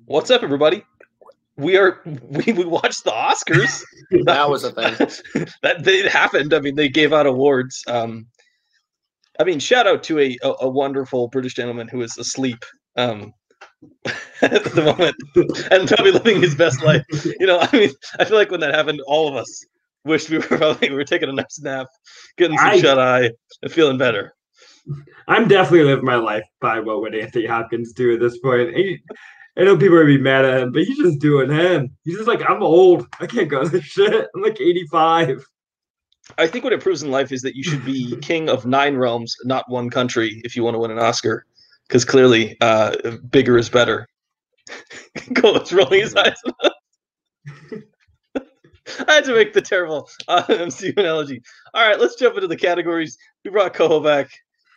What's up, everybody? We watched the Oscars. That was a thing. That happened. I mean, they gave out awards. I mean, shout out to a wonderful British gentleman who is asleep at the moment and probably living his best life. You know, I mean, I feel like when that happened, all of us wished we were taking a nice nap, getting some shut eye, and feeling better. I'm definitely living my life by what would Anthony Hopkins do at this point. I know people are gonna be mad at him, but he's just doing him. He's just like, I'm old. I can't go to this shit. I'm like 85. I think what it proves in life is that you should be king of 9 realms, not one country, if you want to win an Oscar. Because clearly, bigger is better. Cole's rolling his eyes. I had to make the terrible MCU analogy. All right, let's jump into the categories. We brought Koho back.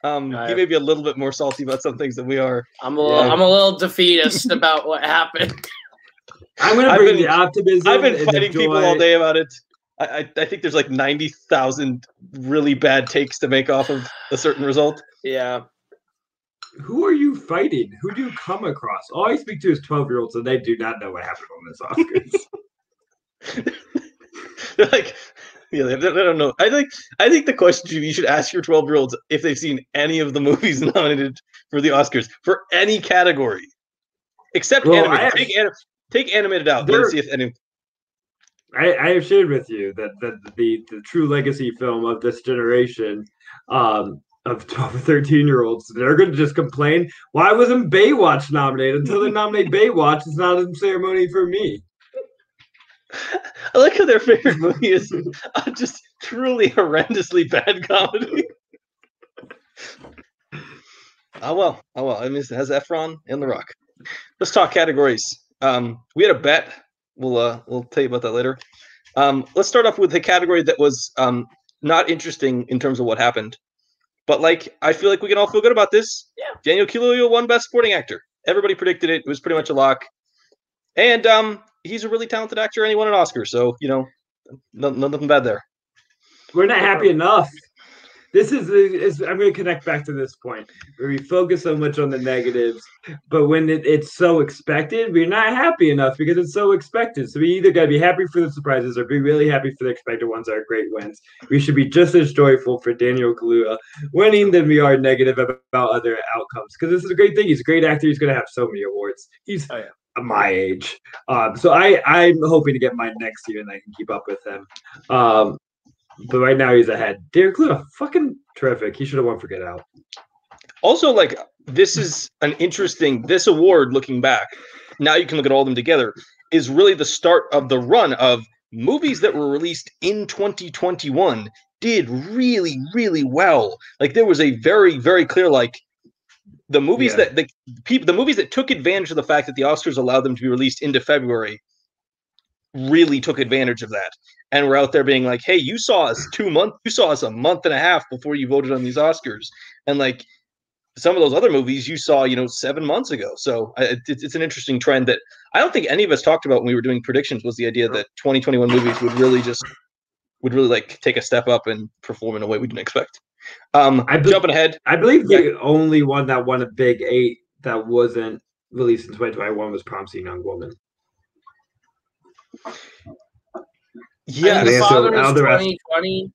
He may be a little bit more salty about some things than we are. I'm a little defeatist about what happened. I'm going to bring the optimism. I've been fighting people all day about it. I think there's like 90,000 really bad takes to make off of a certain result. Yeah. Who are you fighting? Who do you come across? All I speak to is 12-year-olds, and they do not know what happened on this Oscars. They're like, yeah, they don't know. I think the question you should ask your 12-year-olds if they've seen any of the movies nominated for the Oscars for any category, except animated. Take animated out. Let's see if any. I have shared with you that the true legacy film of this generation of 12 or 13-year-olds, they're going to just complain, why wasn't Baywatch nominated? Until they nominate Baywatch, it's not a ceremony for me. I like how their favorite movie is just truly horrendously bad comedy. Oh well. I mean, it has Efron and The Rock. Let's talk categories. We had a bet. We'll tell you about that later. Let's start off with a category that was not interesting in terms of what happened, but like I feel like we can all feel good about this. Yeah. Daniel Kaluuya won Best Supporting Actor. Everybody predicted it. It was pretty much a lock, and he's a really talented actor, and he won an Oscar. So you know, nothing bad there. We're not happy enough. This is I'm going to connect back to this point where we focus so much on the negatives, but when it's so expected, we're not happy enough because it's so expected. So we either got to be happy for the surprises or be really happy for the expected ones that are great wins. We should be just as joyful for Daniel Kaluuya winning than we are negative about other outcomes, because this is a great thing. He's a great actor. He's going to have so many awards. He's my age. So I'm hoping to get mine next year and I can keep up with him. But right now he's ahead. Derek Kaluuya, fucking terrific. He should have won for Get Out. Also, like, this is an interesting, this award, looking back, now you can look at all of them together, is really the start of the run of movies that were released in 2021 did really, really well. Like, there was a very, very clear, like, the movies the movies that took advantage of the fact that the Oscars allowed them to be released into February really took advantage of that. And we're out there being like, hey, you saw us a month and a half before you voted on these Oscars. And like some of those other movies you saw, 7 months ago. So it's an interesting trend that I don't think any of us talked about when we were doing predictions, was the idea that 2021 movies would really like take a step up and perform in a way we didn't expect. Jumping ahead. I believe the only one that won a big 8 that wasn't released in 2021 was Promising Young Woman. Yeah, The Father is 2020.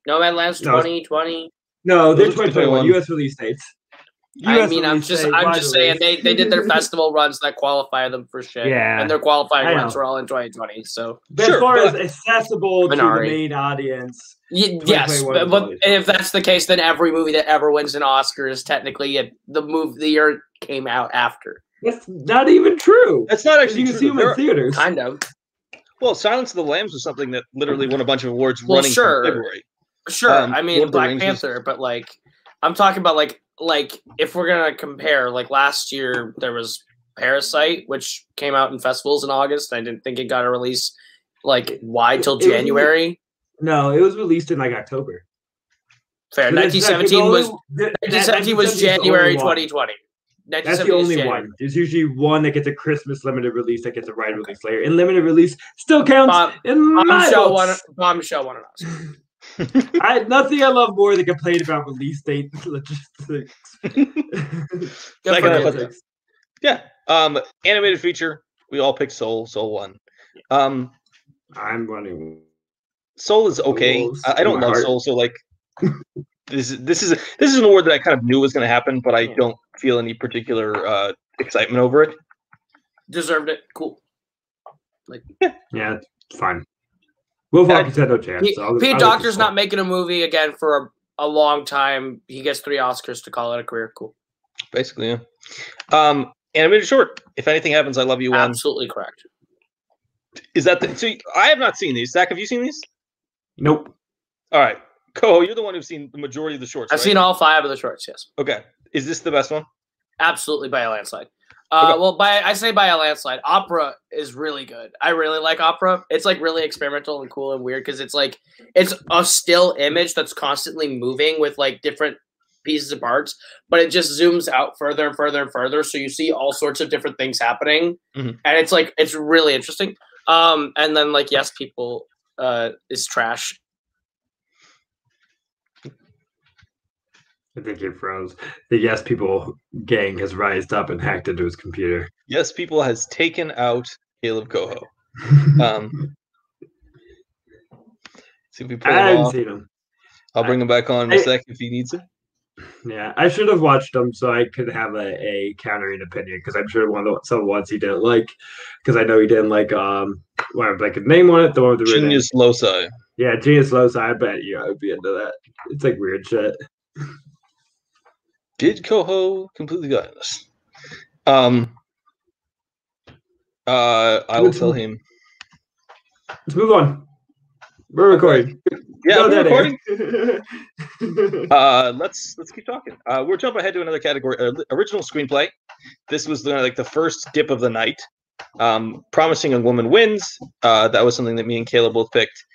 Nomadland's 2020. No, they're 2021 U.S. release dates. I'm just saying they did their festival runs that qualify them for shit. Yeah, and their qualifying runs were all in 2020. So, but as far as accessible to the main audience, yes, but if that's the case, then every movie that ever wins an Oscar is technically the year it came out after. That's not even true. That's not actually you can see them in theaters. Kind of. Well, Silence of the Lambs was something that literally won a bunch of awards running from February. Sure, I mean Black Panther, but like I'm talking about like if we're gonna compare, like last year there was Parasite, which came out in festivals in August. I didn't think it got a release like wide till January. No, it was released in like October. Fair. 1917 was January 2020. That's the only one. There's usually one that gets a Christmas limited release that gets a wide release later. And limited release still counts Bombshell won an Oscar. Nothing I love more than complain about release date logistics. Yeah. Animated feature. We all picked Soul. Soul won. I'm running. Soul is okay. I don't love Soul, so like this is an award that I kind of knew was going to happen, but I don't feel any particular excitement over it. Deserved it. Cool. Like yeah, it's fine. Will Walker said no chance. Pete Docter's not making a movie again for a long time. He gets 3 Oscars to call it a career. Cool. Basically, yeah. Animated short. If anything happens, I love you. Absolutely correct. Is that so? I have not seen these. Zach, have you seen these? Nope. All right, Koho, you're the one who's seen the majority of the shorts. I've seen all 5 of the shorts. Yes. Okay. Is this the best one? Absolutely, by a landslide. Okay. Well, I say by a landslide. Opera is really good. I really like Opera. It's like really experimental and cool and weird because it's like it's a still image that's constantly moving with like different pieces of parts, but it just zooms out further and further and further, so you see all sorts of different things happening, and it's like it's really interesting. And then like Yes People is trash. I think he froze. The Yes People gang has rised up and hacked into his computer. Yes People has taken out Kaleb Koho. See if we pull him I haven't off. seen him. I'll bring him back on in a sec if he needs it. Yeah, I should have watched him so I could have a countering opinion because I'm sure some of the ones he didn't like because I know he didn't like like his name on it, the one with the Genius Loci. Yeah, Genius Loci. I bet I would be into that. It's like weird shit. Did Koho completely got this? I will tell him. Let's move on. We're recording. Yeah, we're recording. Let's keep talking. We're jumping ahead to another category. Original screenplay. This was the first dip of the night. Promising Young Woman wins. That was something that me and Kaleb both picked.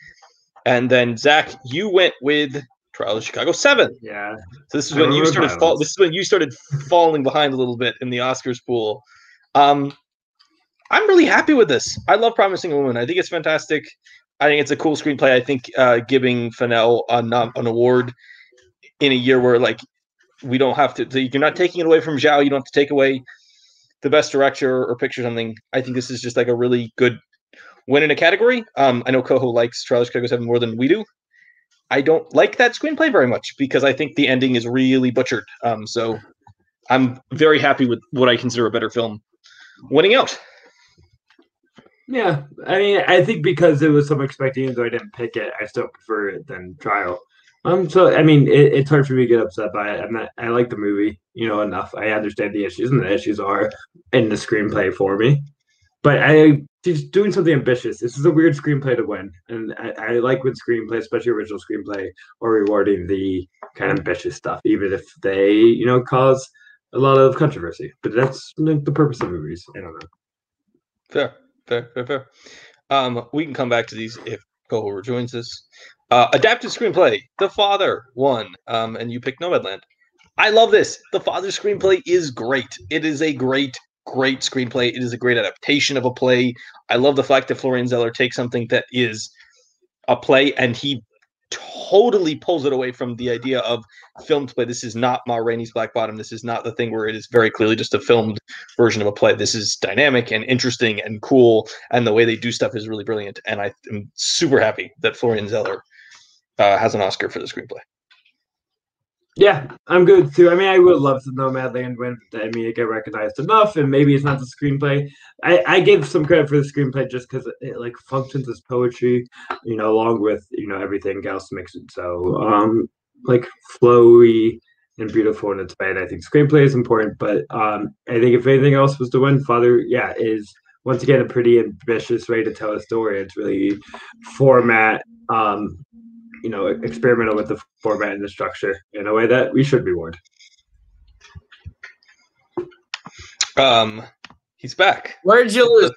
And then Zach, you went with Trial of Chicago 7. Yeah. So this is when you started this is when you started falling behind a little bit in the Oscars pool. I'm really happy with this. I love Promising Young Woman. I think it's fantastic. I think it's a cool screenplay. I think giving Fennell an award in a year where we don't have to. So you're not taking it away from Zhao. You don't have to take away the best director or picture or something. I think this is just a really good win in a category. I know Koho likes Trial of Chicago 7 more than we do. I don't like that screenplay very much because I think the ending is really butchered. So I'm very happy with what I consider a better film winning out. Yeah, I mean, I think because it was so expected, even though I didn't pick it, I still prefer it than Trial. So I mean, it's hard for me to get upset by it. I like the movie, enough. I understand the issues, and the issues are in the screenplay for me. But she's doing something ambitious. This is a weird screenplay to win, and I like when screenplay, especially original screenplay, are rewarding the kind of ambitious stuff, even if they, cause a lot of controversy. But that's the purpose of movies. I don't know. Fair. We can come back to these if Koho rejoins us. Adapted screenplay, The Father won, and you picked Nomadland. I love this. The Father screenplay is great. It is a great screenplay. It is a great adaptation of a play. I love the fact that Florian Zeller takes something that is a play and he totally pulls it away from the idea of filmed play. This is not Ma Rainey's Black Bottom. This is not the thing where it is very clearly just a filmed version of a play. This is dynamic and interesting and cool, and the way they do stuff is really brilliant. And I am super happy that Florian Zeller has an Oscar for the screenplay. Yeah, I'm good too. I mean, I would love to know Nomadland win. I mean, it get recognized enough, and maybe it's not the screenplay. I give some credit for the screenplay just because it functions as poetry, along with everything else makes it so flowy and beautiful in its way. And I think screenplay is important, but I think if anything else was to win, Father, is once again a pretty ambitious way to tell a story. It's really format. Experimental with the format and the structure in a way that we should reward. He's back. Where did you lose?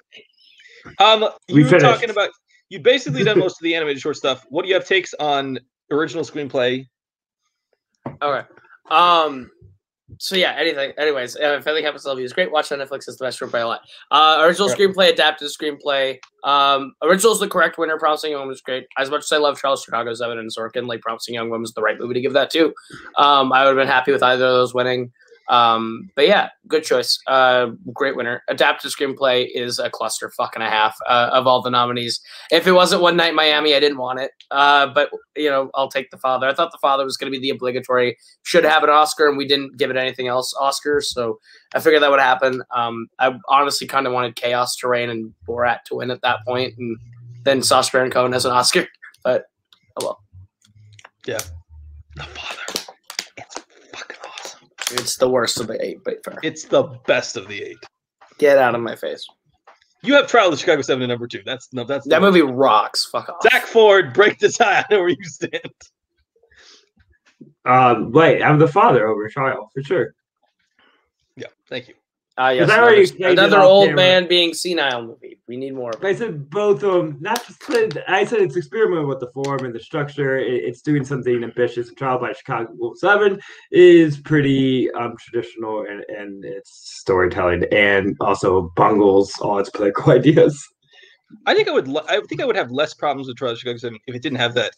You were talking about you've basically done most of the animated short stuff. What do you have takes on original screenplay? Okay. So yeah, anyways, if anything happens to love you is great. Watch on Netflix. It's the best show by a lot. Original screenplay, adapted screenplay. Original is the correct winner. Promising Young Woman is great. As much as I love Charles Chicago 7 and Sorkin, Promising Young Woman is the right movie to give that to. I would have been happy with either of those winning. But yeah, good choice. Great winner. Adapted screenplay is a cluster fuck and a half of all the nominees. If it wasn't One Night in Miami, I didn't want it. But I'll take The Father. I thought The Father was going to be the obligatory, should have an Oscar, and we didn't give it anything else Oscars. So I figured that would happen. I honestly kind of wanted Chaos to reign and Borat to win at that point, and then Sacha Baron Cohen as an Oscar. But oh well. Yeah. The Father. It's the worst of the 8, but fair. It's the best of the 8. Get out of my face. You have Trial of the Chicago 7 at number 2. That's that movie rocks. Fuck off. Zack Ford, break the tie. I know where you stand. Wait, I'm The Father over Trial for sure. Yeah, thank you. Yes, another old man being senile movie. We need more. I said both of them. I said it's experimenting with the form and the structure. It's doing something ambitious. Trial by Chicago 7 is pretty traditional in its storytelling, and also bungles all its political ideas. I think I would have less problems with Trial of Chicago 7 if it didn't have that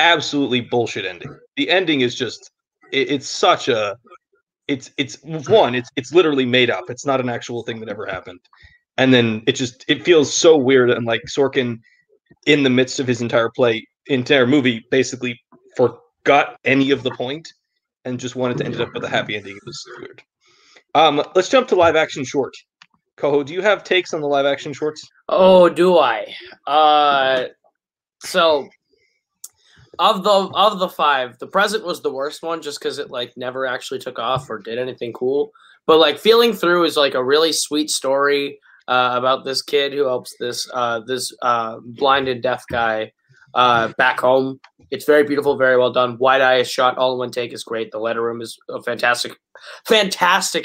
absolutely bullshit ending. The ending is just it's such a It's literally made up. It's not an actual thing that ever happened. And then it feels so weird, and like Sorkin, in the midst of his entire movie, basically forgot any of the point and just wanted to end it up with a happy ending. It was weird. Let's jump to live action short. Koho, do you have takes on the live action shorts? Oh, do I? So Of the 5, The Present was the worst one, just because it like never actually took off or did anything cool. But like Feeling Through is like a really sweet story about this kid who helps this blind and deaf guy back home. It's very beautiful, very well done. Wide Eye is shot all in one take is great. The Letter Room is a fantastic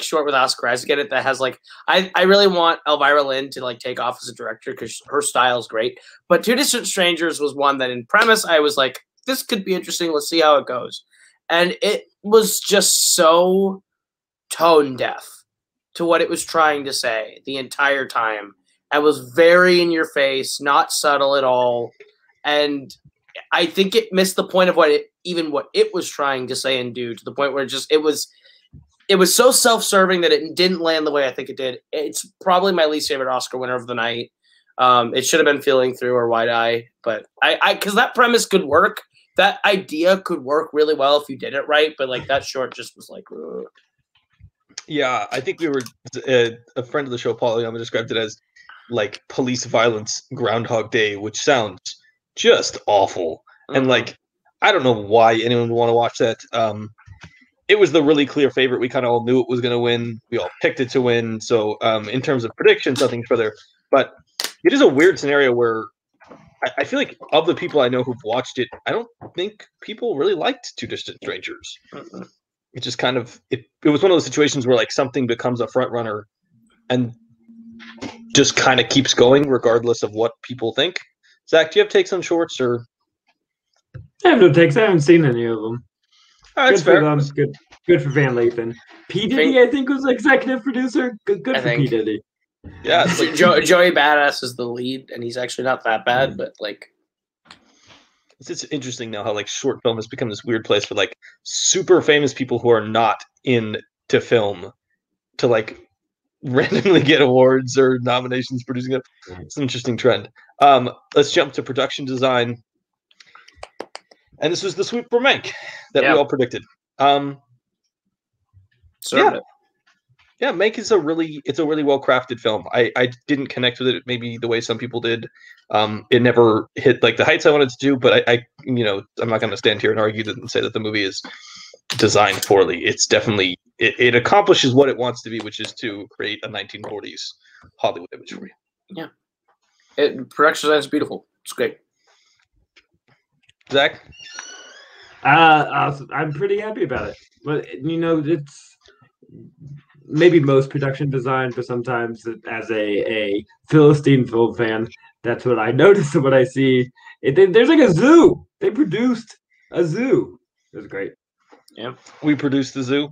short with Oscar Isaac in it that has like I really want Elvira Lynn to like take off as a director because her style is great. But Two Distant Strangers was one that in premise I was like, this could be interesting. Let's see how it goes. And it was just so tone deaf to what it was trying to say the entire time. And was very in your face, not subtle at all. And I think it missed the point of what it was trying to say and do, to the point where it was so self-serving that it didn't land the way I think it did. It's probably my least favorite Oscar winner of the night. It should have been Feeling Through or Wide Eye, but because that premise could work. That idea could work really well if you did it right, but like that short just was like, ugh. Yeah, I think we were a friend of the show, Paul Yama, described it as like police violence Groundhog Day, which sounds just awful. Mm-hmm. And like, I don't know why anyone would want to watch that. It was the really clear favorite. We kind of all knew it was going to win. We all picked it to win. So in terms of predictions, nothing further. But it is a weird scenario where I feel like of the people I know who've watched it, I don't think people really liked Two Distant Strangers. Mm-hmm. It just kind of it was one of those situations where like something becomes a front runner and just kind of keeps going regardless of what people think. Zach, do you have takes on shorts or? I have no takes. I haven't seen any of them. Oh, that's fair. Good for Van Lathan. P. Diddy, I think, was executive producer. Good for P. Diddy. Yeah, like Joey Badass is the lead, and he's actually not that bad, but like, it's interesting now how like short film has become this weird place for like super famous people who are not into film to like randomly get awards or nominations producing it. It's an interesting trend. Let's jump to production design, and this was the sweep for Mank that we all predicted. Yeah, Mank is a really well crafted film. I didn't connect with it maybe the way some people did. It never hit like the heights I wanted to do, but I'm not going to stand here and argue that and say that the movie is designed poorly. It's definitely it accomplishes what it wants to be, which is to create a 1940s Hollywood image for you. Yeah, production design is beautiful. It's great. Zach, I'm pretty happy about it. But it's maybe most production design, but sometimes as a Philistine film fan, that's what I notice when I see it. There's like a zoo. They produced a zoo. It was great. Yeah, we produced the zoo.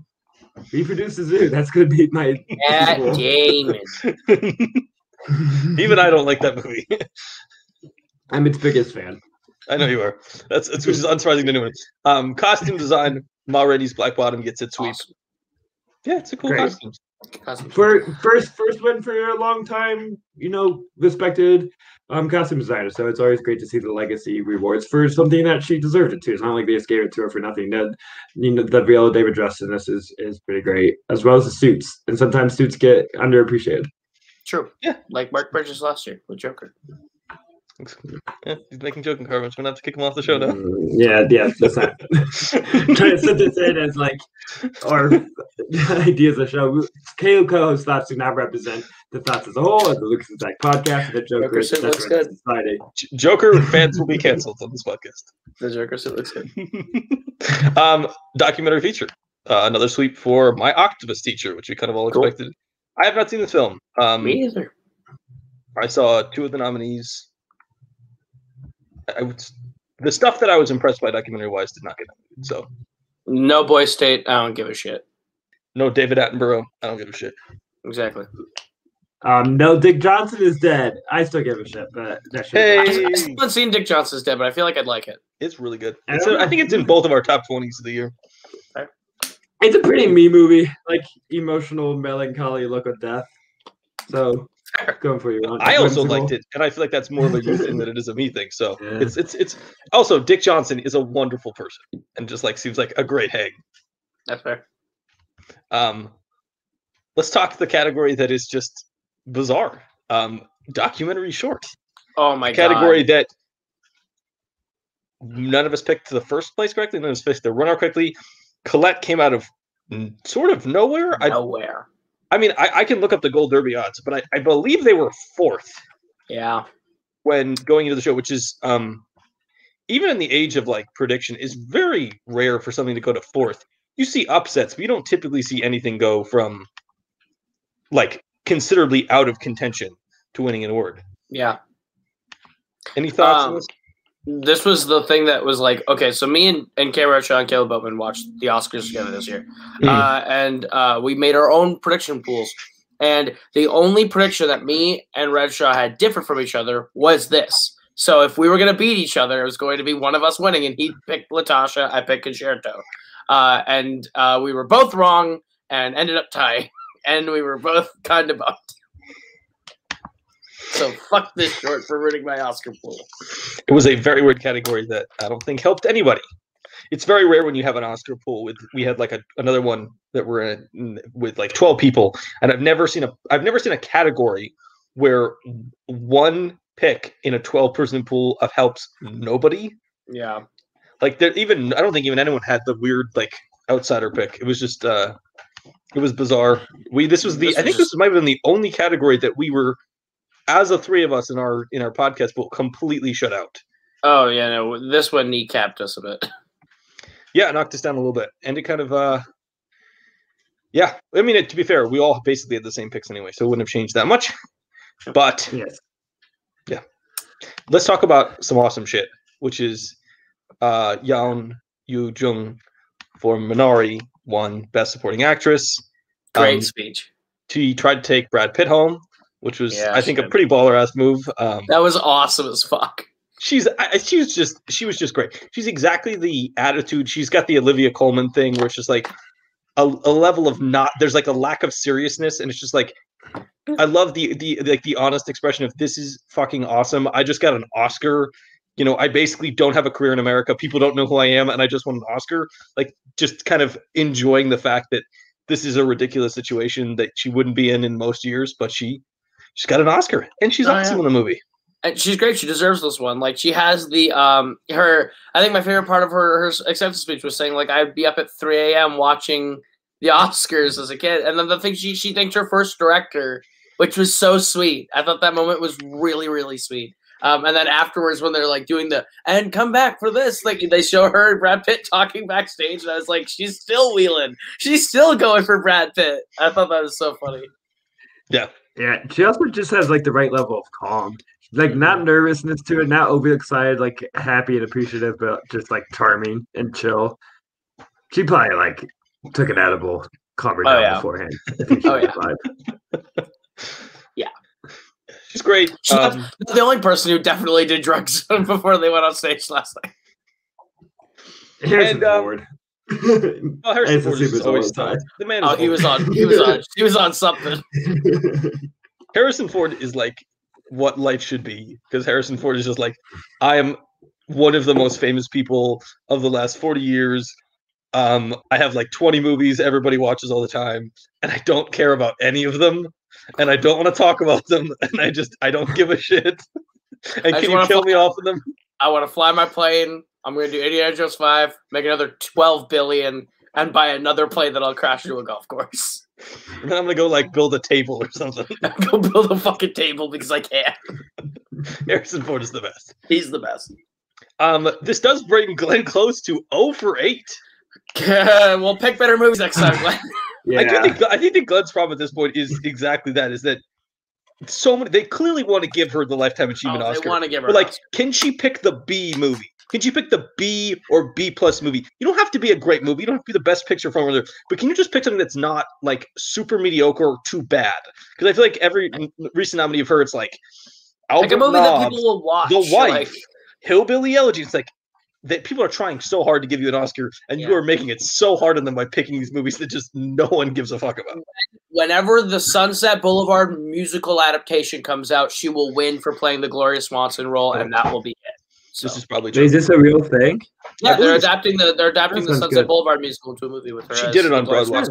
We produced the zoo. That's gonna be my Damon. Even I don't like that movie. I'm its biggest fan. I know you are. That's which is unsurprising to anyone. Costume design, Ma Rainey's Black Bottom gets its sweep. Awesome. Yeah, it's a cool Great. costume. For first win for a long time, respected costume designer. So it's always great to see the legacy rewards for something that she deserved it to. It's not like they just gave it to her for nothing. The Viola David dress in this is pretty great, as well as the suits. And sometimes suits get underappreciated. True. Yeah. Like Mark Bridges last year with Joker. Yeah, he's making joking comments. We're gonna have to kick him off the show now. Yeah, that's not trying to set this in as like our ideas of the show. Kaleb Koho's thoughts do not represent the thoughts as a whole of the Lucas and Zack podcast. The Joker suit looks good. Joker fans will be canceled on this podcast. The Joker suit looks good. Documentary feature. Another sweep for My Octopus Teacher, which we kind of all expected. I have not seen this film. Me either. I saw 2 of the nominees. The stuff that I was impressed by documentary-wise did not get nominated. So, no Boy State. I don't give a shit. No David Attenborough. I don't give a shit. Exactly. No, Dick Johnson is dead. I still give a shit, but that shit. I still haven't seen Dick Johnson's Dead, but I feel like I'd like it. It's really good. I think it's in both of our top 20s of the year. Okay. It's a pretty me movie, like emotional, melancholy look of death. So. Going for you. I also liked it, and I feel like that's more of a you thing than it is a me thing. So it's also Dick Johnson is a wonderful person, and just like seems like a great hang. That's fair. Let's talk the category that is just bizarre. Documentary short. Oh my god. Category that none of us picked the first place correctly. None of us picked the runner correctly. Colette came out of sort of nowhere. Nowhere. I mean, I can look up the Gold Derby odds, but I believe they were 4th. Yeah. When going into the show, which is even in the age of like prediction, is very rare for something to go to 4th. You see upsets, but you don't typically see anything go from like considerably out of contention to winning an award. Yeah. Any thoughts on this? This was the thing that was like, okay, so me and Kay Rocha and Caleb Boatman watched the Oscars together this year. And we made our own prediction pools. And the only prediction that me and Redshaw had different from each other was this. So if we were going to beat each other, it was going to be one of us winning. And he picked Latasha, I picked Concerto. And we were both wrong and ended up tying. And we were both kind of bummed. So fuck this short for ruining my Oscar pool. It was a very weird category that I don't think helped anybody. It's very rare when you have an Oscar pool. We had like another one that we're in with like 12 people, and I've never seen a category where one pick in a 12-person pool helps nobody. Yeah. Like I don't think even anyone had the weird like outsider pick. It was just it was bizarre. This might have been the only category that we were, as the 3 of us in our podcast pool, completely shut out. Oh yeah, no, this one kneecapped us a bit. Yeah, it knocked us down a little bit, and it kind of yeah. I mean, to be fair, we all basically had the same picks anyway, so it wouldn't have changed that much. But yes. Yeah, let's talk about some awesome shit, which is Yeon Yoo-jung for Minari won Best Supporting Actress. Great speech. She tried to take Brad Pitt home, which was, I think, a pretty baller-ass move. That was awesome as fuck. She was just great. She's exactly the attitude. She's got the Olivia Colman thing where it's just like a level of there's like a lack of seriousness, and it's just like, I love the honest expression of, this is fucking awesome. I just got an Oscar. You know, I basically don't have a career in America. People don't know who I am, and I just won an Oscar. Like, just kind of enjoying the fact that this is a ridiculous situation that she wouldn't be in most years, but she's got an Oscar, and she's awesome in the movie. And she's great. She deserves this one. Like, she has the I think my favorite part of her acceptance speech was saying, like, I'd be up at 3 a.m. watching the Oscars as a kid. And then the thing she thanked her first director, which was so sweet. I thought that moment was really, really sweet. And then afterwards, when they're like doing and come back for this, like they show her and Brad Pitt talking backstage, and I was like, she's still wheeling. She's still going for Brad Pitt. I thought that was so funny. Yeah. Yeah. She also just has like the right level of calm. Like, not nervousness to it, not overly excited, like happy and appreciative, but just like charming and chill. She probably like took an edible, calmed her down beforehand. I think she vibe. Yeah. She's great. She's the only person who definitely did drugs before they went on stage last night. Here's the board. Oh, Harrison Ford is always stunned. The man is he was on something. Harrison Ford is like what life should be, because Harrison Ford is just like, I am one of the most famous people of the last 40 years. I have like 20 movies everybody watches all the time, and I don't care about any of them, and I don't want to talk about them, and I don't give a shit. And can you kill me off of them? I want to fly my plane. I'm going to do Indiana Jones 5, make another 12 billion, and buy another plane that I'll crash into a golf course. And then I'm going to go like build a table or something. Go build a fucking table because I can. Harrison Ford is the best. He's the best. This does bring Glenn Close to 0 for 8. We'll pick better movies next time, Glenn. Yeah. I think that Glenn's problem at this point is exactly that, is that so many, they clearly want to give her the Lifetime Achievement Oscar. They want to give her but like, Oscar. Can she pick the B movie? Can she pick the B or B plus movie? You don't have to be a great movie. You don't have to be the best picture from her, but can you just pick something that's not like super mediocre or too bad? Because I feel like every recent nominee of her, it's like Albert a movie Nobbs, that people will watch. The Wife, like, Hillbilly Elegy. It's like that people are trying so hard to give you an Oscar, and you are making it so hard on them by picking these movies that just no one gives a fuck about. Whenever the Sunset Boulevard musical adaptation comes out, she will win for playing the Gloria Swanson role, and that will be it. So. This is probably true. Is this a real thing? Yeah, they're adapting the Sunset Boulevard musical into a movie with her. She did it on Broadway.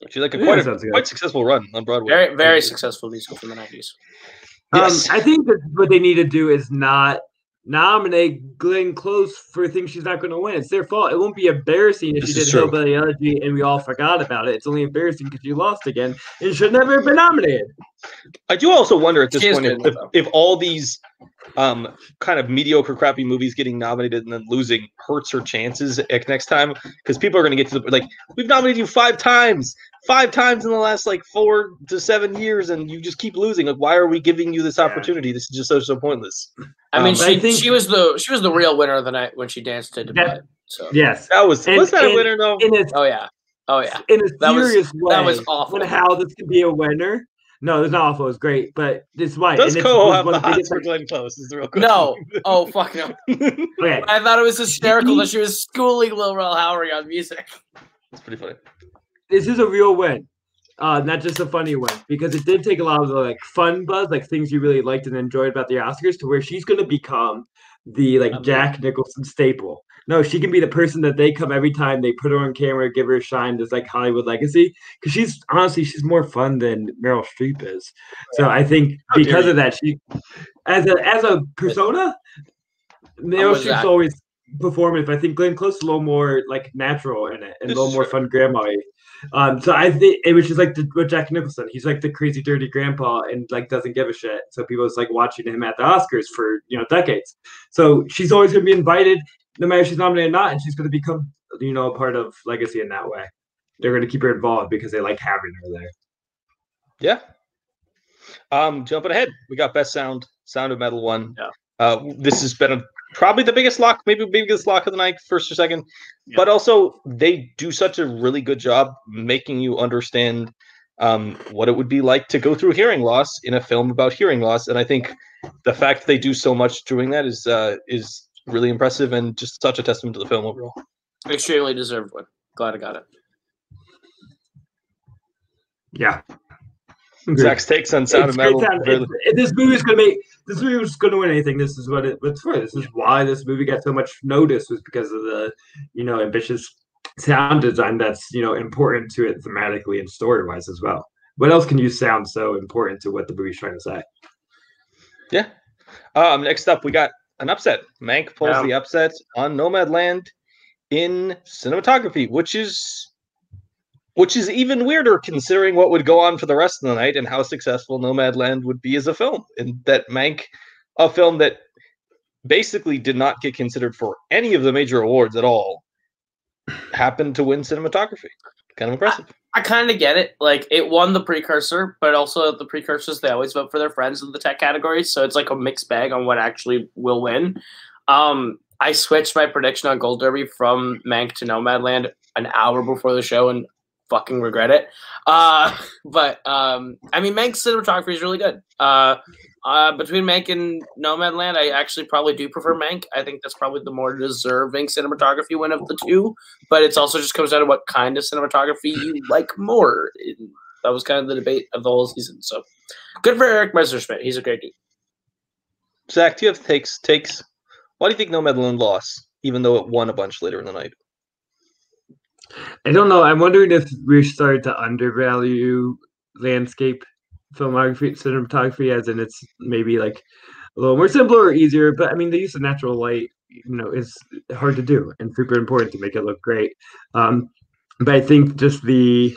She's like a quite successful run on Broadway. Very, very successful musical from the 90s. Yes. I think that what they need to do is not nominate Glenn Close for things she's not going to win. It's their fault. It won't be embarrassing if she did Hillbilly Elegy and we all forgot about it. It's only embarrassing because you lost again and should never have been nominated. I do also wonder at this point if all these kind of mediocre, crappy movies getting nominated and then losing hurts her chances next time, because people are going to get to the like, we've nominated you 5 times in the last like 4 to 7 years, and you just keep losing. Like, why are we giving you this opportunity? This is just so pointless. I mean, she was the real winner of the night when she danced to Dubai. So yes, was that a winner though? Oh yeah. In a serious way. That was awful. How this could be a winner. No, it's not awful. It's great, but it's why. Does Koho have the hots for Glenn Close? Is the real question. No. Oh fuck no. Okay. I thought it was hysterical that she was schooling Lil Rel Howery on music. It's pretty funny. This is a real win, not just a funny win, because it did take a lot of the like fun buzz, like things you really liked and enjoyed about the Oscars, to where she's going to become the like Jack Nicholson staple. No, she can be the person that they come every time they put her on camera, give her a shine. There's like Hollywood legacy, because she's more fun than Meryl Streep is. So I think because of that, she as a persona, Meryl Streep's always performative. I think Glenn Close is a little more like natural in it and a little more fun grandma-y. So I think it was just like with Jack Nicholson. He's like the crazy dirty grandpa and like doesn't give a shit. So people was like watching him at the Oscars for decades. So she's always gonna be invited, no matter if she's nominated or not, and she's gonna become a part of legacy in that way. They're gonna keep her involved because they like having her there. Yeah. Jumping ahead, we got Best Sound of Metal 1. Yeah. This has been probably the biggest lock, maybe biggest lock of the night, first or second. Yeah. But also, they do such a really good job making you understand what it would be like to go through hearing loss in a film about hearing loss. And I think the fact that they do so much doing that is really impressive and just such a testament to the film overall. Extremely deserved one. Glad I got it. Yeah. Zack's takes on Sound of Metal. This movie was going to win anything. This is what it's for. This is why this movie got so much notice, was because of the ambitious sound design that's important to it thematically and story wise as well. What else can you sound so important to what the movie's trying to say? Yeah. Next up, we got an upset. Mank pulls the upset on Nomadland in cinematography, which is even weirder considering what would go on for the rest of the night and how successful Nomadland would be as a film. And that Mank, a film that basically did not get considered for any of the major awards at all, happened to win cinematography. Kind of impressive. I kind of get it. Like, it won the precursor, but also the precursors, they always vote for their friends in the tech category. So it's like a mixed bag on what actually will win. I switched my prediction on Gold Derby from Mank to Nomadland an hour before the show and fucking regret it. But I mean, Mank's cinematography is really good. Between Mank and Nomadland, I actually probably do prefer Mank. I think that's probably the more deserving cinematography win of the two. But it also just comes down to what kind of cinematography you like more. That was kind of the debate of the whole season. So good for Eric Messerschmidt. He's a great dude. Zach, do you have takes? Why do you think Nomadland lost, even though it won a bunch later in the night? I don't know. I'm wondering if we're starting to undervalue landscape filmography, cinematography, as in it's maybe like a little more simpler or easier. But I mean, the use of natural light, is hard to do and super important to make it look great. But I think just the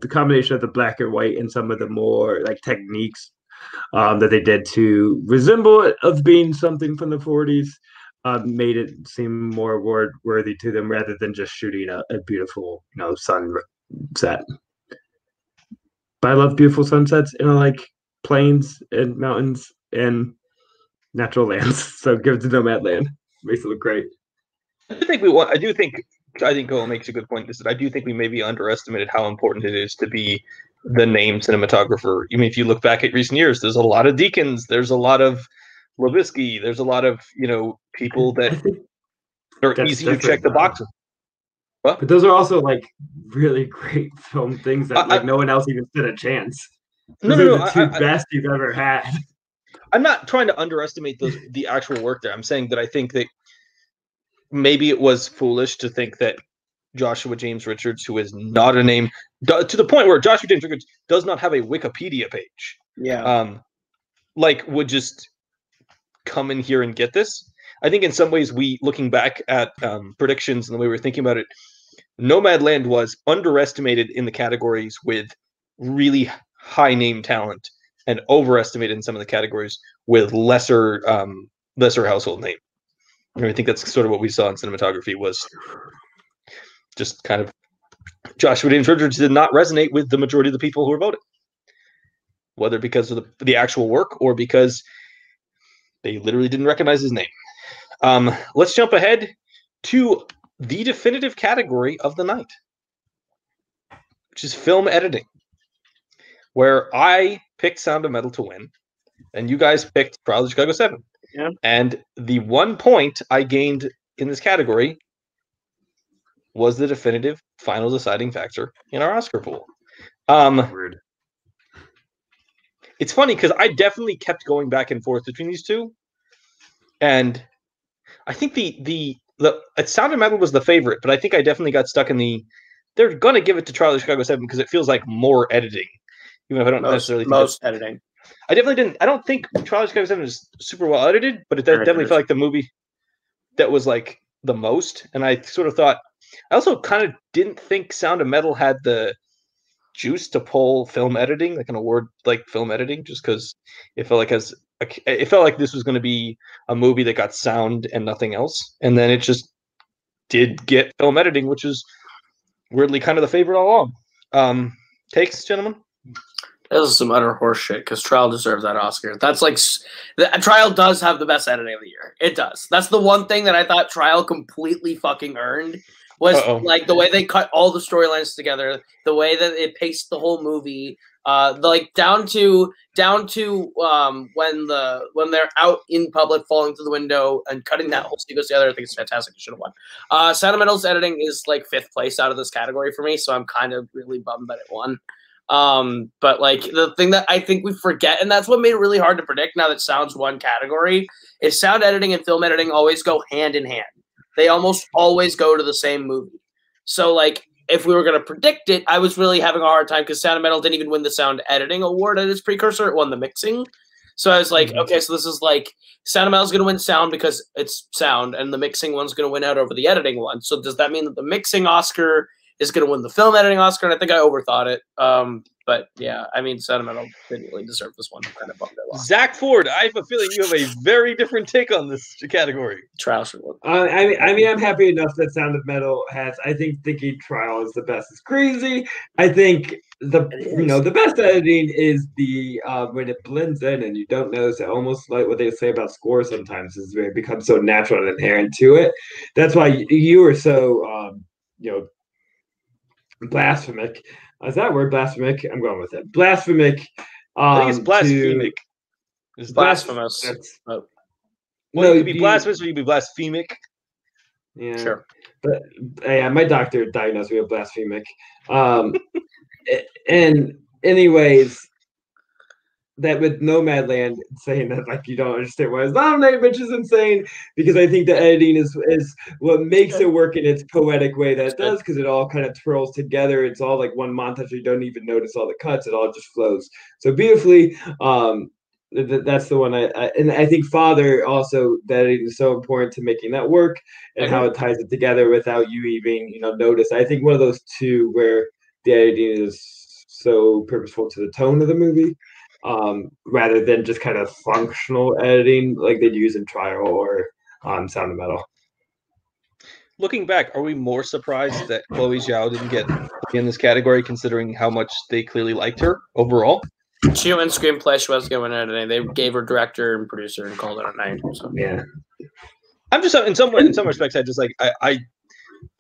combination of the black and white and some of the more like techniques that they did to resemble it of being something from the 40s made it seem more award worthy to them rather than just shooting a beautiful sunset. But I love beautiful sunsets and I like plains and mountains and natural lands. So give it to Nomadland. Makes it look great. I think Koho makes a good point. Is that I do think we maybe underestimated how important it is to be the name cinematographer. I mean, if you look back at recent years, there's a lot of Deakins, there's a lot of Levitsky, there's a lot of people that are easy to check the boxes. What? But those are also like really great film things that no one else even stood a chance. Those are the two best you've ever had. I'm not trying to underestimate the actual work there. I'm saying that I think that maybe it was foolish to think that Joshua James Richards, who is not a name, to the point where Joshua James Richards does not have a Wikipedia page. Yeah. Would just come in here and get this. I think in some ways looking back at predictions and the way we're thinking about it, Nomadland was underestimated in the categories with really high name talent and overestimated in some of the categories with lesser household name. And I think that's sort of what we saw in cinematography was just kind of Joshua James Richards did not resonate with the majority of the people who were voting, whether because of the actual work or because they literally didn't recognize his name. Let's jump ahead to the definitive category of the night, which is film editing, where I picked Sound of Metal to win, and you guys picked Trial of Chicago 7. Yeah. And the 1 point I gained in this category was the definitive final deciding factor in our Oscar pool. Weird. It's funny because I definitely kept going back and forth between these two, and I think the Sound of Metal was the favorite, but I think I definitely got stuck in they're gonna give it to Trial of Chicago 7 because it feels like more editing, even if I don't necessarily think editing. I definitely didn't. I don't think Trial of Chicago 7 is super well edited, but it definitely felt like the movie that was like the most. And I sort of thought, I also kind of didn't think Sound of Metal had the juice to pull film editing, like an award like film editing, just because it felt like this was going to be a movie that got sound and nothing else, and then it just did get film editing, which is weirdly kind of the favorite all along. Takes, gentlemen. This is some utter horseshit because Trial deserves that Oscar. That's like Trial does have the best editing of the year. It does. That's the one thing that I thought Trial completely fucking earned was like the way they cut all the storylines together, the way that it paced the whole movie, like down to when they're out in public falling through the window and cutting that whole sequence together. I think it's fantastic. It should have won. Sound of Metal's editing is like 5th place out of this category for me, so I'm kind of really bummed that it won. But like the thing that I think we forget, and that's what made it really hard to predict now that sound's one category, is sound editing and film editing always go hand in hand. They almost always go to the same movie. So like if we were going to predict it, I was really having a hard time because Sound of Metal didn't even win the sound editing award at its precursor. It won the mixing. So I was like, okay, so this is like Sound of Metal's going to win sound because it's sound, and the mixing one's going to win out over the editing one. So does that mean that the mixing Oscar is going to win the film editing Oscar? And I think I overthought it. But yeah, I mean, Sound of Metal didn't really deserve this one. Kind of bummed it lost. Zach Ford, I have a feeling you have a very different take on this category. Trial should win. I mean, I'm happy enough that Sound of Metal has. I think thinking Trial is the best is crazy. I think the best editing is the when it blends in and you don't notice it. Almost like what they say about score sometimes is where it becomes so natural and inherent to it. That's why you were so blasphemic. Is that word blasphemic? I'm going with it. Blasphemic. I think it's blasphemic. Is blasphemous. Well, no, you could be blasphemous or you could be blasphemic. Yeah, sure. But yeah, my doctor diagnosed me with blasphemic. And anyways, that with Nomadland saying that like you don't understand why it's nominated, which is insane because I think the editing is what makes it work in its poetic way that it does because it all kind of twirls together. It's all like one montage. You don't even notice all the cuts. It all just flows so beautifully. That's the one and I think Father also that editing is so important to making that work and how it ties it together without you even notice. I think one of those two where the editing is so purposeful to the tone of the movie. Rather than just kind of functional editing like they'd use in Trial or Sound of Metal. Looking back, are we more surprised that Chloe Zhao didn't get in this category, considering how much they clearly liked her overall? She went screenplay. She wasn't going editing. They gave her director and producer and called it a night. So. Yeah, I'm just in some respects, I just like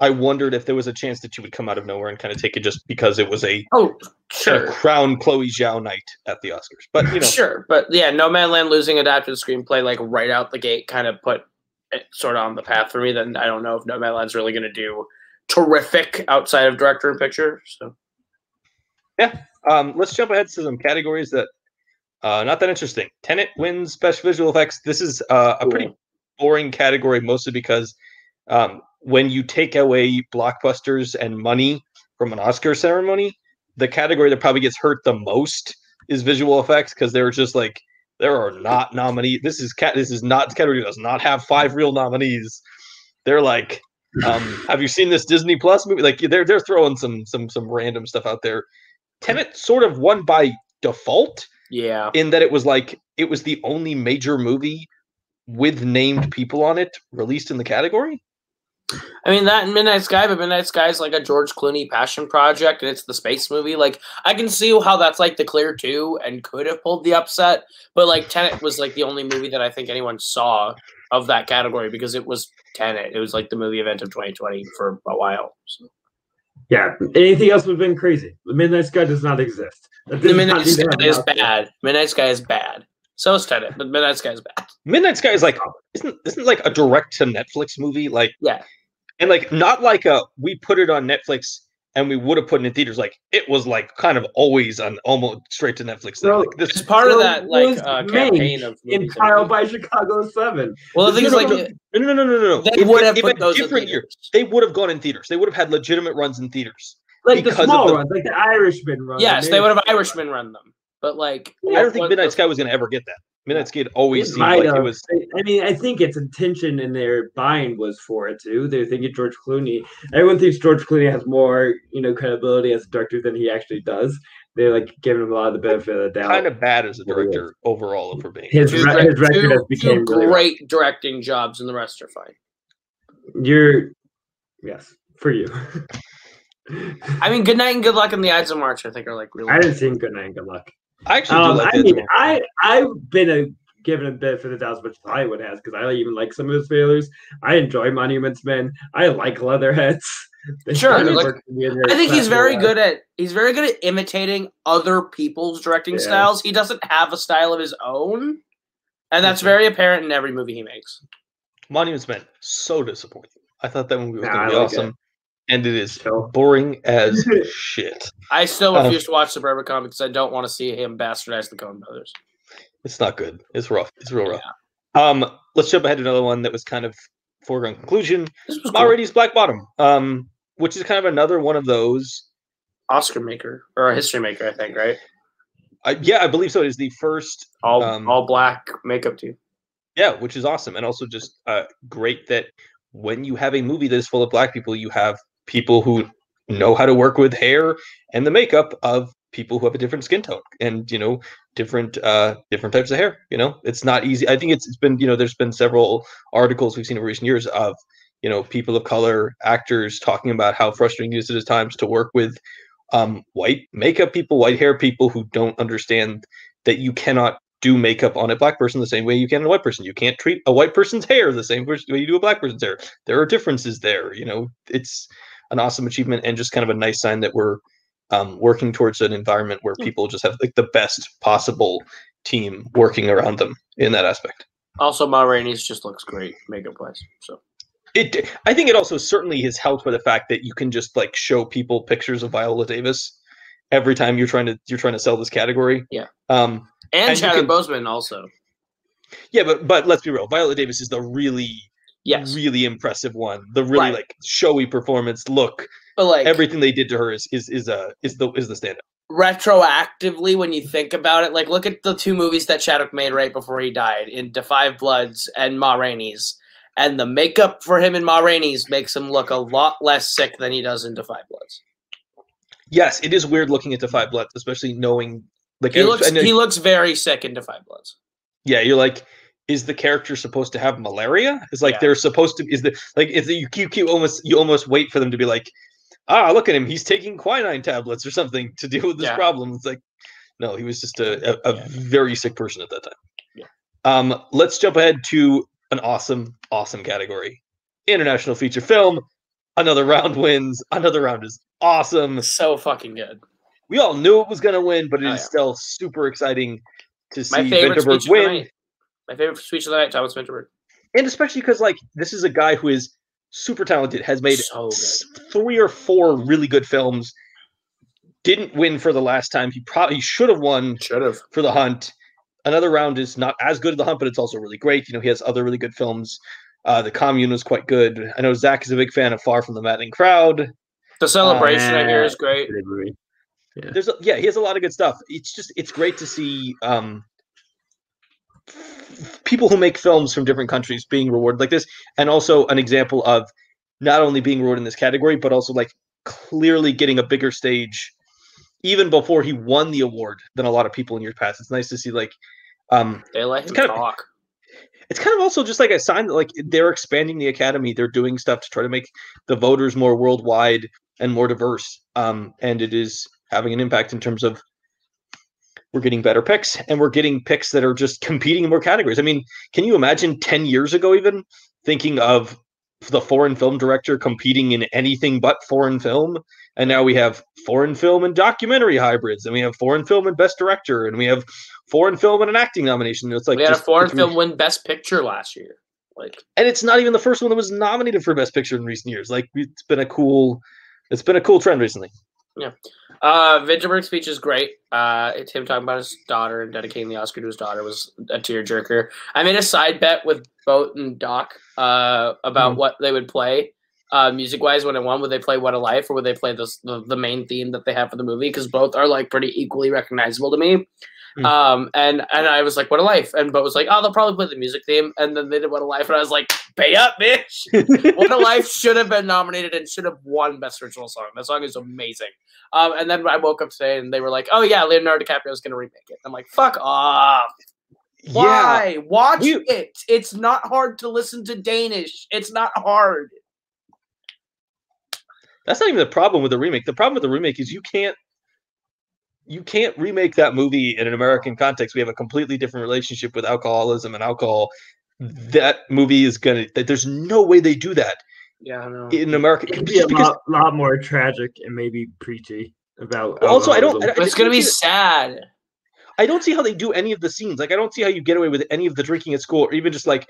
I wondered if there was a chance that she would come out of nowhere and kind of take it just because it was a kind of crown Chloe Zhao night at the Oscars. But sure, but yeah, Nomadland losing adapted screenplay like right out the gate kind of put it sort of on the path for me. Then I don't know if Nomadland's really going to do terrific outside of director and picture. So yeah, let's jump ahead to some categories that not that interesting. Tenet wins Best Visual Effects. This is a pretty boring category, mostly because when you take away blockbusters and money from an Oscar ceremony, the category that probably gets hurt the most is visual effects because they're just like there are not nominees. This is not category does not have 5 real nominees. They're like, have you seen this Disney Plus movie? Like they're throwing some random stuff out there. Tenet sort of won by default. Yeah, in that it was the only major movie with named people on it released in the category. I mean that and Midnight Sky, but Midnight Sky is like a George Clooney passion project, and it's the space movie. Like I can see how that's like the clear 2 and could have pulled the upset, but like Tenet was like the only movie that I think anyone saw of that category because it was Tenet. It was like the movie event of 2020 for a while. So. Yeah, anything else would have been crazy. The Midnight Sky does not exist. The Midnight Sky is bad. Midnight Sky is bad. So is Tenet, but Midnight Sky is bad. Midnight Sky is like isn't like a direct to Netflix movie, like yeah, and like not like we put it on Netflix and we would have put it in theaters. Like it was like kind of always on almost straight to Netflix. Bro, like, this is part of that like campaign of in Trial by Chicago 7. Well, the thing is like no. They would have put those different years. They would have gone in theaters. They would have had legitimate runs in theaters. Like the small runs, like the Irishman run. Yes, they would have Irishman run them. But like, I don't think Midnight Sky was going to ever get that. Midnight Sky always seemed like it was. I mean, I think its intention in their buying was for it too. They're thinking George Clooney. Everyone thinks George Clooney has more, credibility as a director than he actually does. They're like giving him a lot of the benefit of the doubt. Kind of bad as a director overall for being. His record has become great directing jobs, and the rest are fine. Yes, for you. I mean, Good Night and Good Luck and The Ides of March, I think, are like really. I didn't see Good Night and Good Luck. I actually do like I've been given a bit for the doubt as much as Hollywood has because I even like some of his failures. I enjoy Monuments Men. I like Leatherheads. Sure, I think he's very good at imitating other people's directing styles. He doesn't have a style of his own, and that's very apparent in every movie he makes. Monuments Men, so disappointing. I thought that movie was going to be awesome. And it is so boring as shit. I still refuse to watch Suburbicon because I don't want to see him bastardize the Coen brothers. It's not good. It's rough. It's real rough. Yeah. Let's jump ahead to another one that was kind of foregone conclusion. Ma Rainey's Black Bottom, which is kind of another one of those Oscar maker or a history maker, I think, right? Yeah, I believe so. It is the first all black makeup team. Yeah, which is awesome, and also just great that when you have a movie that is full of black people, you have people who know how to work with hair and the makeup of people who have a different skin tone and different types of hair. It's not easy. I think it's been there's been several articles we've seen in recent years of people of color actors talking about how frustrating it is at times to work with white makeup people, white hair people who don't understand that you cannot do makeup on a black person the same way you can a white person. You can't treat a white person's hair the same way you do a black person's hair. There are differences there. It's an awesome achievement and just kind of a nice sign that we're working towards an environment where people just have like the best possible team working around them in that aspect. Also, Ma Rainey's just looks great makeup-wise. So I think it also certainly has helped by the fact that you can just like show people pictures of Viola Davis every time you're trying to sell this category. Yeah. And Chadwick Boseman also. Yeah, but let's be real. Viola Davis is the really impressive one. The really like showy performance look. But like everything they did to her is the standout. Retroactively, when you think about it, like look at the 2 movies that Chadwick made right before he died, in Da 5 Bloods and Ma Rainey's, and the makeup for him in Ma Rainey's makes him look a lot less sick than he does in Da 5 Bloods. Yes, it is weird looking at Da 5 Bloods, especially knowing like he looks very sick in Da 5 Bloods. Yeah, you're like, is the character supposed to have malaria? It's like they're supposed to. You almost wait for them to be like, look at him. He's taking quinine tablets or something to deal with this problem. It's like, no, he was just a very sick person at that time. Yeah. Let's jump ahead to an awesome category. International feature film. Another round wins. Another round is awesome. So fucking good. We all knew it was going to win, but it is still super exciting to see Vinterberg win. My favorite speech of the night, Thomas Vinterberg. And especially because like this is a guy who is super talented, has made 3 or 4 really good films. Didn't win for The Last Time. He probably should have won for The Hunt. Another Round is not as good as The Hunt, but it's also really great. You know, he has other really good films. The Commune was quite good. I know Zack is a big fan of Far From the Maddening Crowd. The Celebration I hear is great. Yeah. He has a lot of good stuff. It's great to see people who make films from different countries being rewarded like this, and also an example of not only being rewarded in this category, but also like clearly getting a bigger stage even before he won the award than a lot of people in years past. It's nice to see like they let him talk. It's kind of also just like a sign that like they're expanding the Academy. They're doing stuff to try to make the voters more worldwide and more diverse. And it is having an impact in terms of we're getting better picks, and we're getting picks that are just competing in more categories. I mean, can you imagine 10 years ago even thinking of the foreign film director competing in anything but foreign film? And now we have foreign film and documentary hybrids, and we have foreign film and best director, and we have foreign film and an acting nomination. It's like we had a foreign film win best picture last year. Like, and it's not even the first one that was nominated for best picture in recent years. Like, it's been a cool trend recently. Yeah. Vinterberg's speech is great. It's him talking about his daughter and dedicating the Oscar to his daughter was a tearjerker. I made a side bet with Boat and Doc about what they would play music-wise when it won. Would they play What a Life, or would they play the main theme that they have for the movie? Because both are like pretty equally recognizable to me. And I was like, What a Life. And Boat was like, oh, they'll probably play the music theme. And then they did What a Life. And I was like, pay up, bitch. What a Life should have been nominated and should have won Best Original Song. That song is amazing. And then I woke up today and they were like, oh, yeah, Leonardo DiCaprio is going to remake it. I'm like, fuck off. Why? Yeah. Watch it. It's not hard to listen to Danish. It's not hard. That's not even the problem with the remake. The problem with the remake is you can't remake that movie in an American context. We have a completely different relationship with alcoholism and alcohol. That movie is there's no way they do that. Yeah, I know. In America, it'd be a lot more tragic and maybe preachy about. Also, it's gonna be sad. I don't see how they do any of the scenes. Like, I don't see how you get away with any of the drinking at school, or even just like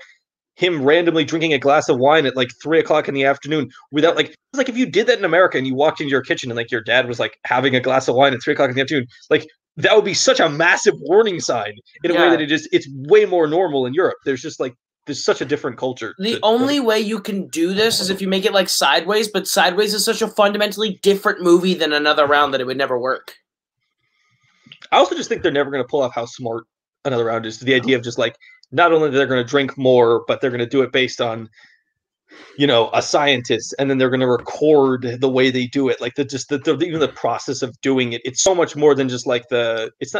him randomly drinking a glass of wine at like 3:00 in the afternoon without like. It's like if you did that in America and you walked into your kitchen and like your dad was like having a glass of wine at 3:00 in the afternoon, like that would be such a massive warning sign in a way that it's way more normal in Europe. There's such a different culture. The only way you can do this is if you make it like Sideways, but Sideways is such a fundamentally different movie than Another Round that it would never work. I also just think they're never going to pull off how smart Another Round is. The idea of just like, not only they're going to drink more, but they're going to do it based on, a scientist, and then they're going to record the way they do it. Like even the process of doing it, it's so much more than just like it's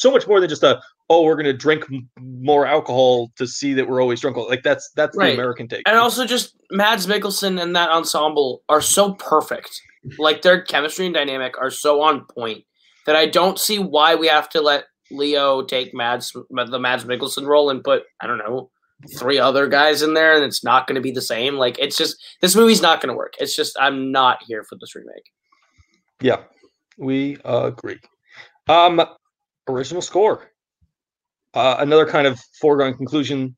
so much more than just we're going to drink more alcohol to see that we're always drunk. Like that's right. The American take. And also just Mads Mikkelsen and that ensemble are so perfect. Like their chemistry and dynamic are so on point that I don't see why we have to let Leo take the Mads Mikkelsen role and put, I don't know, 3 other guys in there, and it's not going to be the same. Like, it's just, this movie's not going to work. It's just, I'm not here for this remake. Yeah, we agree. Original score. Another kind of foregone conclusion.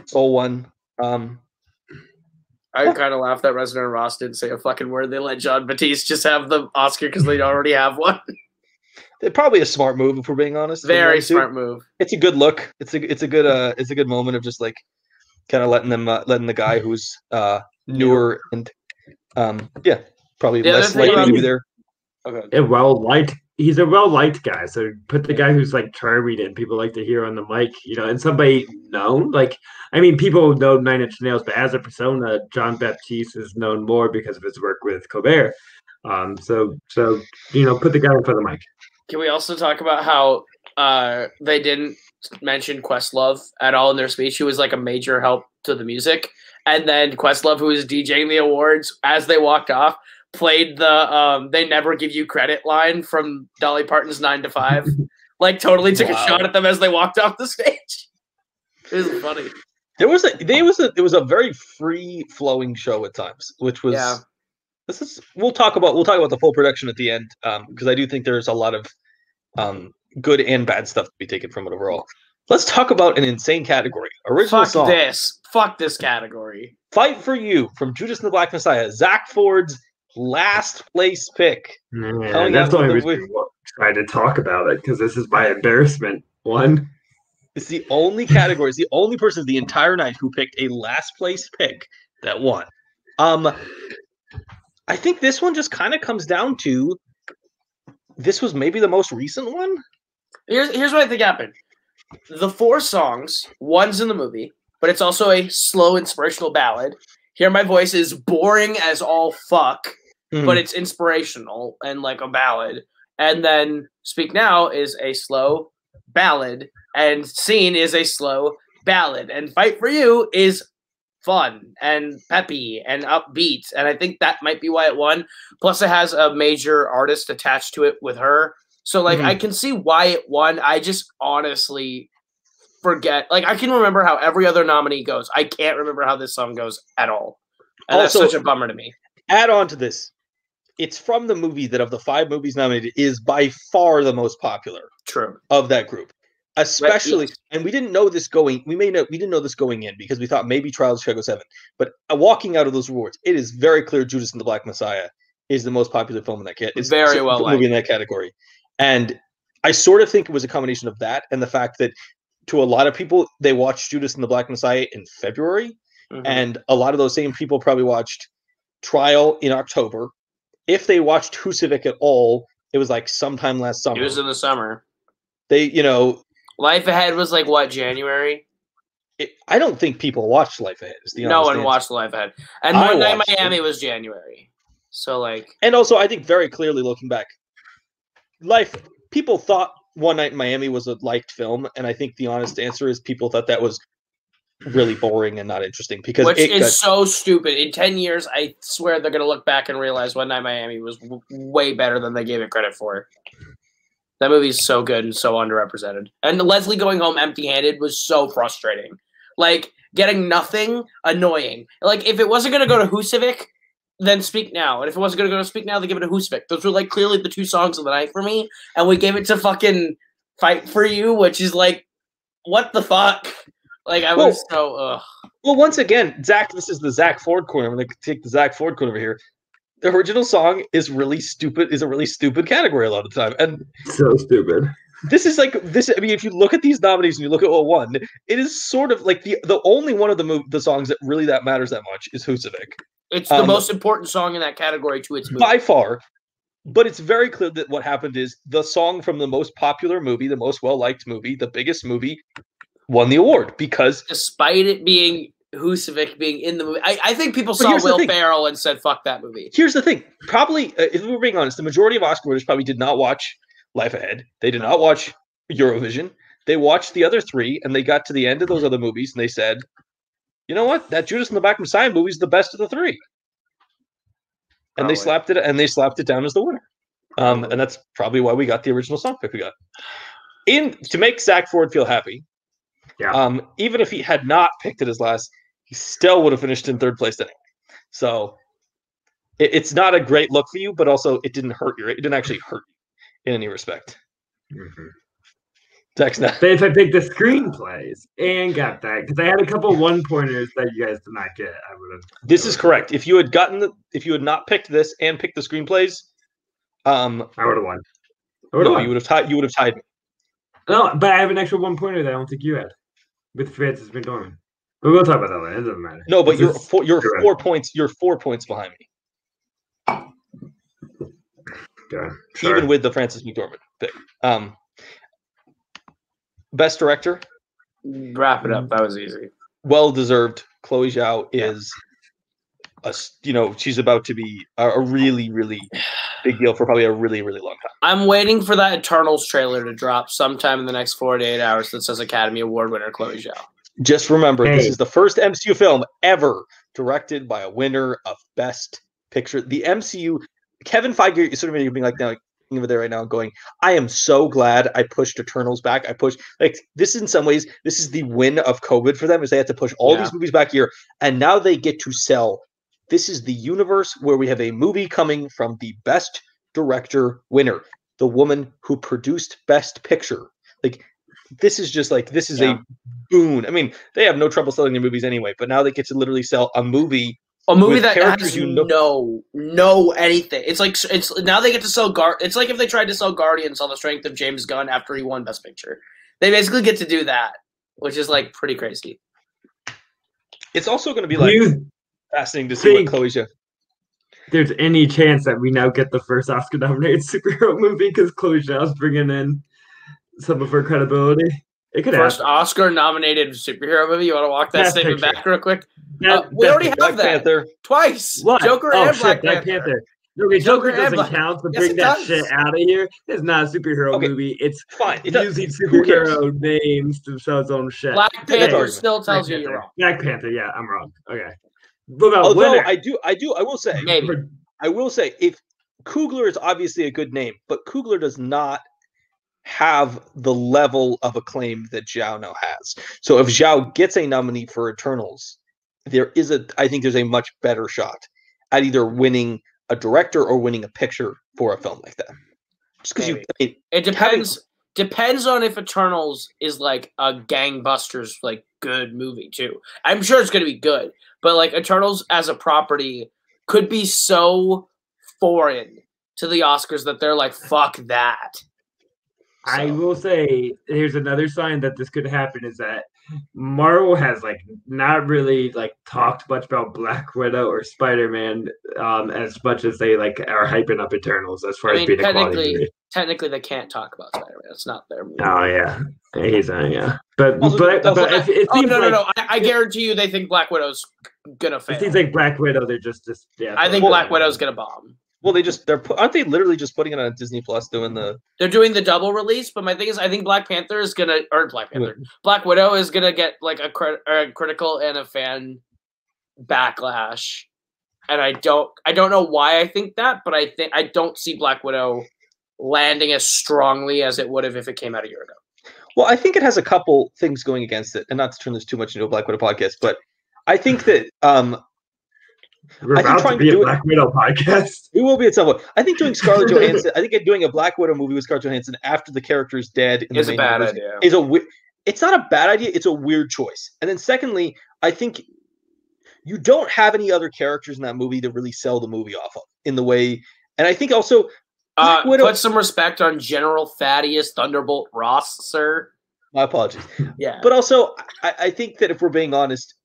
Soul won. I kind of laughed that Resident Ross didn't say a fucking word. They let John Batiste just have the Oscar because they already have one. It's probably a smart move, if we're being honest. Very smart move. It's a good look. It's a good moment of just like kind of letting the guy who's newer and probably less likely to be there. Okay. He's a well-liked guy. So put the guy who's like charming and people like to hear on the mic, and somebody known. Like, I mean, people know Nine Inch Nails, but as a persona, John Baptiste is known more because of his work with Colbert. So put the guy in front of the mic. Can we also talk about how they didn't mention Questlove at all in their speech? He was like a major help to the music. And then Questlove, who was DJing the awards, as they walked off, played the "They Never Give You Credit" line from Dolly Parton's 9 to 5. Like, totally took a shot at them as they walked off the stage. It was funny. It was a very free flowing show at times, which was we'll talk about the full production at the end, because I do think there's a lot of good and bad stuff to be taken from it overall. Let's talk about an insane category. Original song. Fuck this category. Fight for You from Judas and the Black Messiah. Zack Ford's last place pick. That's the only reason I tried to talk about it, because this is my embarrassment one. It's the only category. It's the only person the entire night who picked a last place pick that won. I think this one just kind of comes down to this was maybe the most recent one. Here's what I think happened. The 4 songs, one's in the movie, but it's also a slow inspirational ballad. Hear My Voice is boring as all fuck, but it's inspirational and like a ballad. And then Speak Now is a slow ballad, and Scene is a slow ballad, and Fight for You is fun and peppy and upbeat, and I think that might be why it won. Plus, it has a major artist attached to it with her, so like I can see why it won. I just honestly forget. Like, I can remember how every other nominee goes. I can't remember how this song goes at all, and also, that's such a bummer to me. Add on to this, it's from the movie that of the 5 movies nominated is by far the most popular. True. Of that group. Especially, and we didn't know this we didn't know this going in because we thought maybe Trial of Chicago 7. But walking out of those awards, it is very clear Judas and the Black Messiah is the most popular film in that category. It's very well liked movie in that category. And I sort of think it was a combination of that and the fact that to a lot of people, they watched Judas and the Black Messiah in February. And a lot of those same people probably watched Trial in October. If they watched Husavik at all, it was like sometime last summer. It was in the summer. They, Life Ahead was like what, January? I don't think people watched Life Ahead. No one watched Life Ahead. And One Night Miami was January. So like, and also I think very clearly looking back, people thought One Night in Miami was a liked film, and I think the honest answer is people thought that was really boring and not interesting because which is so stupid. In 10 years, I swear they're gonna look back and realize One Night in Miami was way better than they gave it credit for. That movie's so good and so underrepresented. And Leslie going home empty-handed was so frustrating. Like, getting nothing, annoying. Like, if it wasn't going to go to Husavik, then Speak Now. And if it wasn't going to go to Speak Now, they give it to Husavik. Those were, like, clearly the 2 songs of the night for me. And we gave it to fucking Fight for You, which is, like, what the fuck? Like, I was so, ugh. Well, once again, Zach, this is the Zack Ford corner. I'm going to take the Zack Ford corner over here. The original song is really stupid. Is a really stupid category a lot of the time, and so stupid. This is like this. I mean, if you look at these nominees and you look at what won, it is sort of like the only one of the songs that really matters that much is Husavik. It's the most important song in that category to its movie by far. But it's very clear that what happened is the song from the most popular movie, the most well-liked movie, the biggest movie, won the award because despite it being Husavik being in the movie. I think people saw Will Ferrell and said, fuck that movie. Here's the thing. Probably, if we're being honest, the majority of Oscar winners probably did not watch Life Ahead. They did not watch Eurovision. They watched the other 3, and they got to the end of those other movies, and they said, you know what? That Judas and the Black Messiah movie is the best of the 3. And they slapped it down as the winner. And that's probably why we got the original song pick we got. To make Zack Ford feel happy, even if he had not picked it as last, he still would have finished in 3rd place anyway. So it's not a great look for you, but also it didn't hurt you. It didn't actually hurt you in any respect. Zack's not. But if I picked the screenplays and got that, because I had a couple 1-pointers that you guys did not get, I would have. This is correct. If you had not picked this and picked the screenplays, I would have won. No, you would have tied. You would have tied me. No, but I have an extra 1-pointer that I don't think you had with Francis McDormand. But we'll talk about that later. It doesn't matter. No, but you're 4 points. You're 4 points behind me. Okay, sure. Even with the Francis McDormand pick. Best director. Wrap it up. That was easy. Well deserved. Chloe Zhao is she's about to be a really, really big deal for probably a really, really long time. I'm waiting for that Eternals trailer to drop sometime in the next 48 hours that says Academy Award winner Chloe Zhao. Just remember, this is the first MCU film ever directed by a winner of Best Picture. The MCU, Kevin Feige is sort of being like now over there right now going, I am so glad I pushed Eternals back. This in some ways, this is the win of COVID for them, is they had to push all these movies back here, and now they get to sell. This is the universe where we have a movie coming from the Best Director winner, the woman who produced Best Picture. This is a boon. I mean, they have no trouble selling their movies anyway, but now they get to literally sell a movie that has no anything. It's now they get to sell It's like if they tried to sell Guardians on the strength of James Gunn after he won Best Picture. They basically get to do that, which is pretty crazy. It's also going to be fascinating to see what Chloe Zhao. There's any chance that we now get the first Oscar-nominated superhero movie because Chloe Zhao's bringing in some of her credibility. It could first Oscar-nominated superhero movie. You want to walk that statement back real quick? We already have Black that Panther. Twice. What? Joker and Black Panther. Okay, Joker doesn't count, so bring that shit out of here. It's not a superhero movie. It's fine. Using superhero names to sell its own shit. Black Panther still tells you you're wrong. Black Panther, yeah, I'm wrong. Okay. Although I will say, if Coogler is obviously a good name, but Coogler does not have the level of acclaim that Zhao now has. So if Zhao gets a nominee for Eternals, I think there's a much better shot at either winning a director or winning a picture for a film like that. Just because it depends on if Eternals is like a gangbusters good movie too. I'm sure it's going to be good, but Eternals as a property could be so foreign to the Oscars that they're like, fuck that. So. I will say here's another sign that this could happen is that Marvel has not really talked much about Black Widow or Spider-Man as much as they are hyping up Eternals as far as being a quality movie. Technically, they can't talk about Spider-Man. It's not their movie. Oh yeah, he's but it seems no. I guarantee you, they think Black Widow's gonna fail. It seems like Black Widow. They're just I think Black Widow's gonna bomb. Well, aren't they literally just putting it on Disney Plus They're doing the double release, but my thing is I think Black Widow is gonna get a critical and a fan backlash. And I don't know why I think that, but I don't see Black Widow landing as strongly as it would have if it came out a year ago. Well, I think it has a couple things going against it, and not to turn this too much into a Black Widow podcast, but I think that we're about to be a Black Widow podcast. We will be at some point. I think doing Scarlett Johansson. I think doing a Black Widow movie with Scarlett Johansson after the character is dead is a bad idea. It's not a bad idea. It's a weird choice. And then secondly, I think you don't have any other characters in that movie to really sell the movie off of in the way. And I think also Black Widow, put some respect on General Thaddeus Thunderbolt Ross, sir. My apologies. Yeah, but also I think that if we're being honest,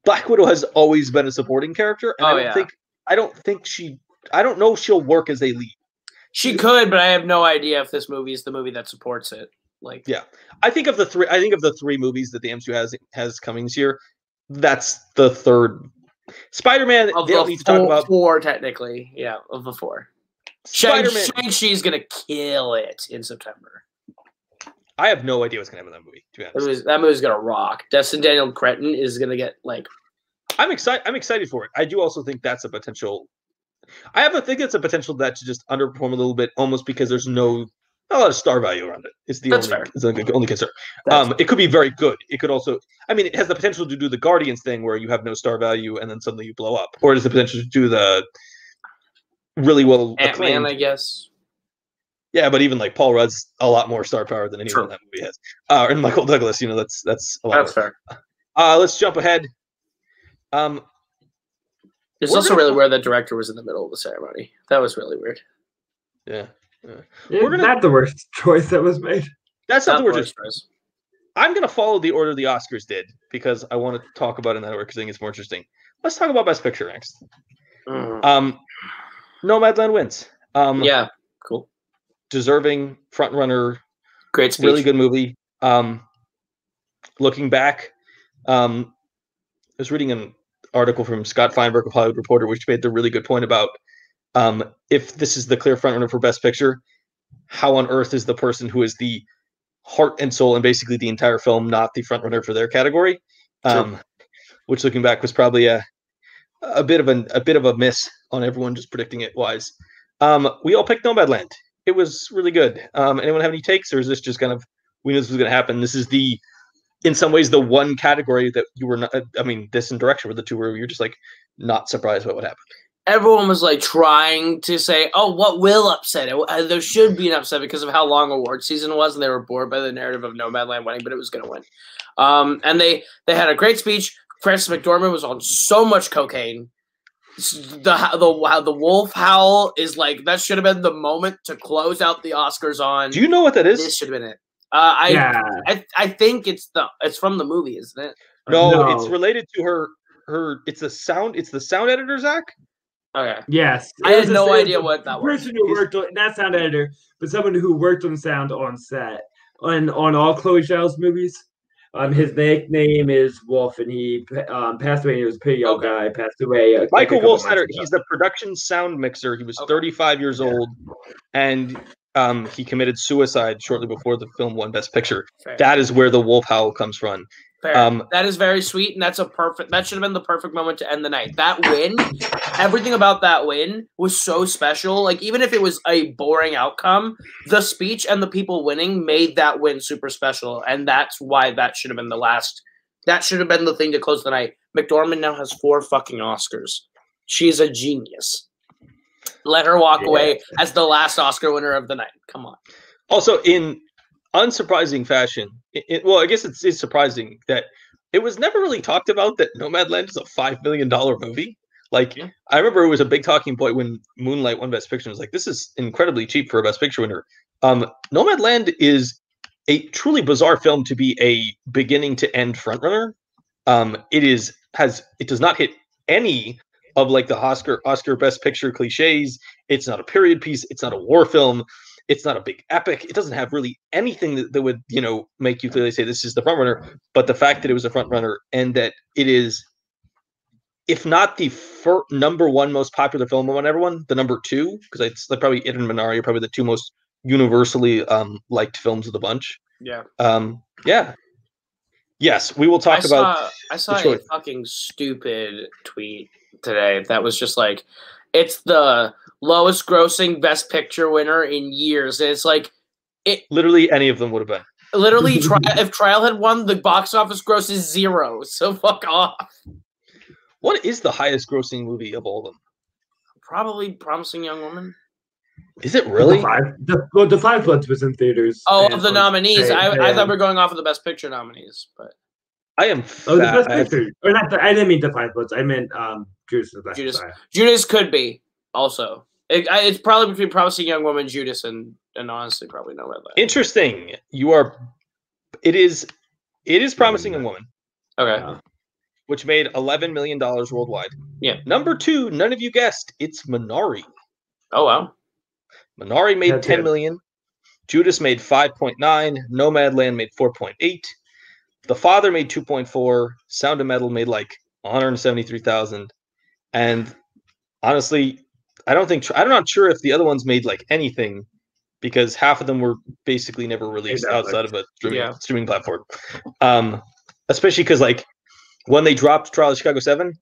Black Widow has always been a supporting character, and I don't know if she'll work as a lead. She could, but I have no idea if this movie is the movie that supports it. I think of the three movies that the MCU has coming this year, that's the third. Spider-Man, they don't need to talk about four technically. Yeah, of the four. Shang-Chi's gonna kill it in September. I have no idea what's going to happen in that movie, to be honest. That movie's going to rock. Destin Daniel Cretton is going to get, I'm excited for it. I do also think that's a potential... I think it's a potential that to just underperform a little bit, almost because there's not a lot of star value around it. It's the only concern. It could be very good. It could also... it has the potential to do the Guardians thing where you have no star value and then suddenly you blow up. Or it has the potential to do the really well Ant-Man, I guess. Yeah, but even like Paul Rudd's a lot more star power than anyone in that movie has. And Michael Douglas, that's a lot. That's fair. Let's jump ahead. It's also really weird that director was in the middle of the ceremony. That was really weird. Yeah. Not the worst choice that was made. That's not the worst choice. I'm going to follow the order the Oscars did because I want to talk about it in that order because I think it's more interesting. Let's talk about Best Picture next. Nomadland wins. Yeah, cool. Deserving frontrunner. Great speech. Really good movie. Looking back, I was reading an article from Scott Feinberg of Hollywood Reporter, which made the really good point about if this is the clear frontrunner for Best Picture, how on earth is the person who is the heart and soul and basically the entire film not the frontrunner for their category? Which, looking back, was probably a bit of a miss on everyone just predicting it wise. We all picked Nomadland. It was really good. Anyone have any takes, or is this just kind of we knew this was going to happen? This is in some ways the one category that you were not. I mean, this and direction were the two where you're just like not surprised by what happened. Everyone was like trying to say, "Oh, what will upset it? There should be an upset because of how long award season was, and they were bored by the narrative of Nomadland winning, but it was going to win." And they had a great speech. Frances McDormand was on so much cocaine. The wolf howl is like that should have been the moment to close out the Oscars on. Do you know what that is? This should have been it. I think it's from the movie, isn't it? No, it's related to her. It's the sound editor, Zack. Okay. Yes. I had no idea what that was. Person who worked on not sound editor, but someone who worked on sound on set on all Chloe Zhao's movies. His nickname is Wolf, and he passed away. He was a pretty young guy. Passed away. Michael Wolfstetter. He's the production sound mixer. He was 35 years old, and he committed suicide shortly before the film won Best Picture. Fair. That is where the wolf howl comes from. That is very sweet, and that should have been the perfect moment to end the night. That win, everything about that win was so special. Like, even if it was a boring outcome, the speech and the people winning made that win super special, and that's why that should have been that should have been the thing to close the night. McDormand now has 4 fucking Oscars. She's a genius. Let her walk away as the last Oscar winner of the night. Come on. Also, in unsurprising fashion, well, I guess it's surprising that it was never really talked about that Nomadland is a $5 million movie. Like, I remember it was a big talking point when Moonlight won Best Picture. It was like, this is incredibly cheap for a Best Picture winner. Nomadland is a truly bizarre film to be a beginning to end frontrunner. It does not hit any of like the Oscar Best Picture cliches. It's not a period piece. It's not a war film. It's not a big epic. It doesn't have really anything that would, make you clearly say this is the frontrunner. But the fact that it was a frontrunner and that it is, if not the number one most popular film among everyone, the number 2, because it's like probably it and Minari are probably the 2 most universally liked films of the bunch. Yeah. Yes, we will talk about. I saw a fucking stupid tweet today that was just like, it's the lowest grossing Best Picture winner in years. And it's like, literally any of them would have been. Literally, if Trial had won, the box office gross is 0. So fuck off. What is the highest grossing movie of all of them? Probably Promising Young Woman. Is it really? The 5 Bloods was in theaters. Oh, of the nominees. I thought we were going off of the Best Picture nominees, but I am. The Best Picture. Or not. I didn't mean the 5 Bloods. I meant Judas. Judas could be also. It's probably between Promising Young Woman, Judas, and honestly probably Nomadland. Interesting. It is Promising Young Woman. Okay. Which made $11 million worldwide. Yeah. Number 2, none of you guessed. It's Minari. Oh wow. Minari made $10 million. Judas made 5.9. Nomadland made 4.8. The Father made 2.4. Sound of Metal made like 173,000. And honestly, I'm not sure if the other ones made like anything, because half of them were basically never released outside of a streaming platform. Especially because like when they dropped Trial of Chicago 7,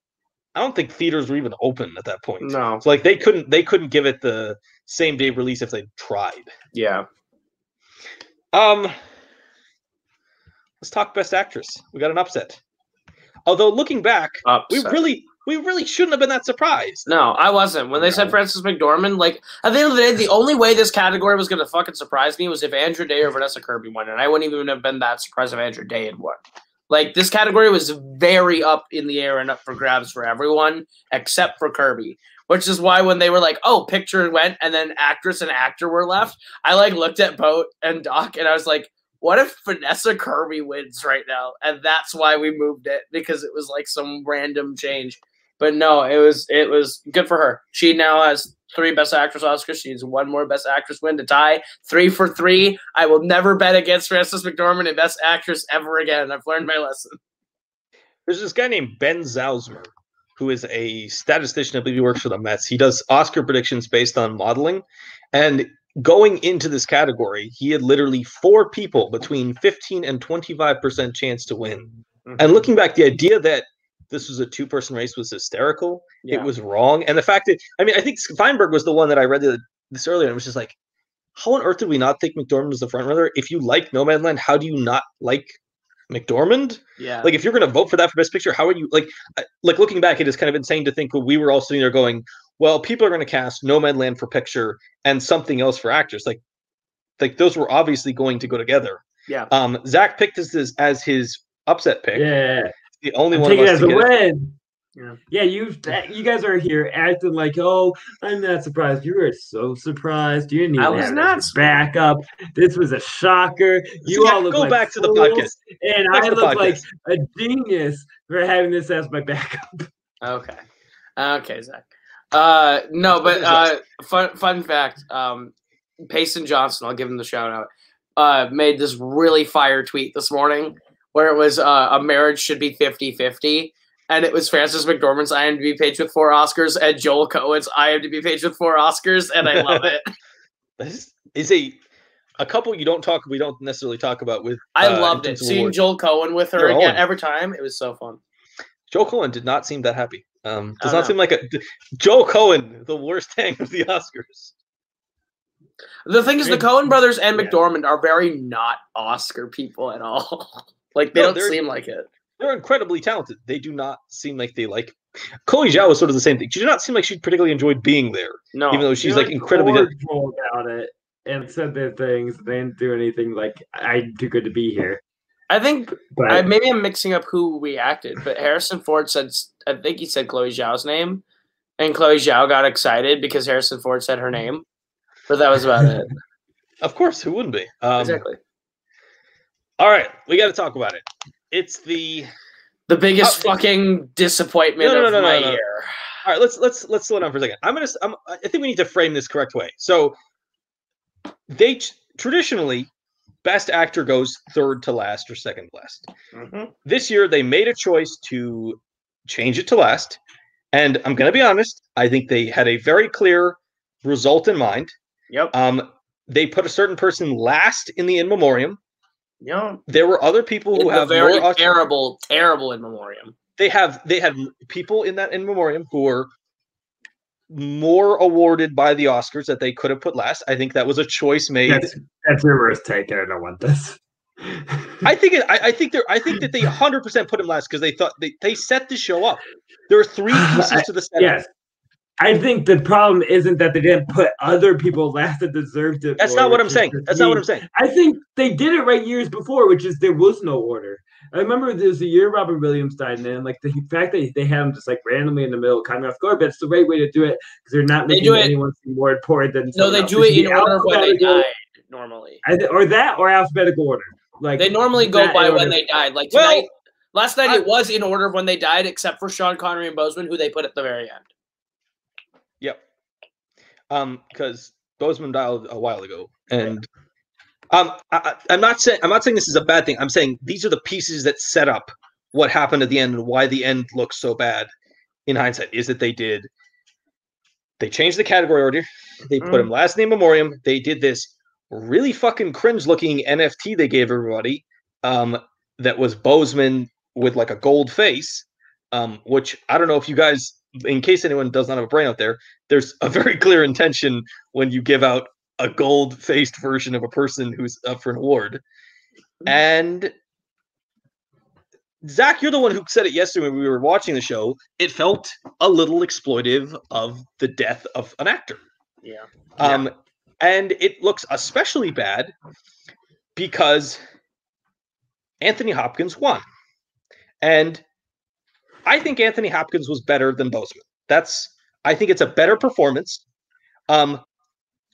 I don't think theaters were even open at that point. No. So like they couldn't give it the same day release if they tried. Yeah. Let's talk Best Actress. We got an upset. Although looking back, we really we really shouldn't have been that surprised. No, I wasn't. When they said Frances McDormand, like, at the end of the day, the only way this category was going to fucking surprise me was if Andra Day or Vanessa Kirby won, and I wouldn't even have been that surprised if Andra Day had won. Like, this category was very up in the air and up for grabs for everyone, except for Kirby. Which is why when they were like, oh, picture went, and then actress and actor were left, I, like, looked at Boat and Doc, and I was like, what if Vanessa Kirby wins right now? And that's why we moved it, because it was, like, some random change. But no, it was good for her. She now has 3 Best Actress Oscars. She needs 1 more Best Actress win to tie. 3 for 3. I will never bet against Frances McDormand in Best Actress ever again. I've learned my lesson. There's this guy named Ben Zausmer, who is a statistician. I believe he works for the Mets. He does Oscar predictions based on modeling. And going into this category, he had literally 4 people between 15 and 25% chance to win. Mm-hmm. And looking back, the idea that this was a 2-person race was hysterical. Yeah. It was wrong. And the fact that, I mean, I think Feinberg was the one that I read this earlier, and it was just like, how on earth did we not think McDormand was the front runner? If you like Nomadland, how do you not like McDormand? Yeah. Like, if you're going to vote for that for Best Picture, how are you, like looking back, it is kind of insane to think we were all sitting there going, well, people are going to cast Nomadland for picture and something else for actors. Like those were obviously going to go together. Yeah. Zack picked this as his upset pick. Yeah. The only one of us as a win. Yeah, you guys are here acting like, oh, I'm not surprised. You were so surprised. You didn't even have backup. This was a shocker. You all look go like back to the podcast, and I look like a genius for having this as my backup. Okay, Zach. No, but fun fact. Payson Johnson, I'll give him the shout out. Made this really fire tweet this morning where it was a marriage should be 50-50. And it was Frances McDormand's IMDb page with 4 Oscars and Joel Cohen's IMDb page with 4 Oscars, and I love it. This is a couple we don't necessarily talk about with. I loved it. Seeing Joel Cohen with her again every time, it was so fun. Joel Cohen did not seem that happy. Does not seem like Joel Cohen, the worst hang of the Oscars. The thing is, the Coen brothers and McDormand are very not Oscar people at all. Like, they don't seem like it. They're incredibly talented. They do not seem like they like. Chloe Zhao was sort of the same thing. She did not seem like she particularly enjoyed being there. No, even though she's like incredibly cordial about it and said their things. They didn't do anything like I'm too good to be here. I think maybe I'm mixing up who reacted, but Harrison Ford said, I think he said Chloe Zhao's name, and Chloe Zhao got excited because Harrison Ford said her name, but that was about it. Of course, who wouldn't be? Exactly. All right, we got to talk about it. It's the biggest fucking disappointment of my year. All right, let's slow down for a second. I think we need to frame this correct way. So they traditionally, Best Actor goes third to last or second to last. Mm-hmm. This year they made a choice to change it to last, and I'm going to be honest. I think they had a very clear result in mind. Yep. They put a certain person last in the in memoriam. Yeah. There were other people who have very terrible in memoriam. They had people in that in memoriam who were more awarded by the Oscars that they could have put last. I think that was a choice made. That's your worst take. I don't want this. I think that they 100% put him last because they thought they set the show up. There are 3 pieces to the setup. Yes. I think the problem isn't that they didn't put other people last that deserved it. That's not what I'm saying. That's not what I'm saying. I think they did it right years before, which is there was no order. I remember there was a year Robin Williams died, and like the fact that they had him just like randomly in the middle, kind of off guard, but it's the right way to do it because they're not making anyone seem more important than. No, they do it in order of when they died normally, or alphabetical order. Like they normally go by when they died. Like tonight, last night it was in order of when they died, except for Sean Connery and Boseman, who they put at the very end. Yep. Because Boseman died a while ago, and I'm not saying this is a bad thing. I'm saying these are the pieces that set up what happened at the end and why the end looks so bad in hindsight. Is that they changed the category order. They put him last name memoriam. They did this really fucking cringe looking NFT they gave everybody. That was Boseman with like a gold face. Which I don't know if you guys. In case anyone does not have a brain out there, there's a very clear intention when you give out a gold-faced version of a person who's up for an award. And Zach, you're the one who said it yesterday when we were watching the show. It felt a little exploitive of the death of an actor. Yeah. And it looks especially bad because Anthony Hopkins won. And I think Anthony Hopkins was better than Boseman. I think it's a better performance. I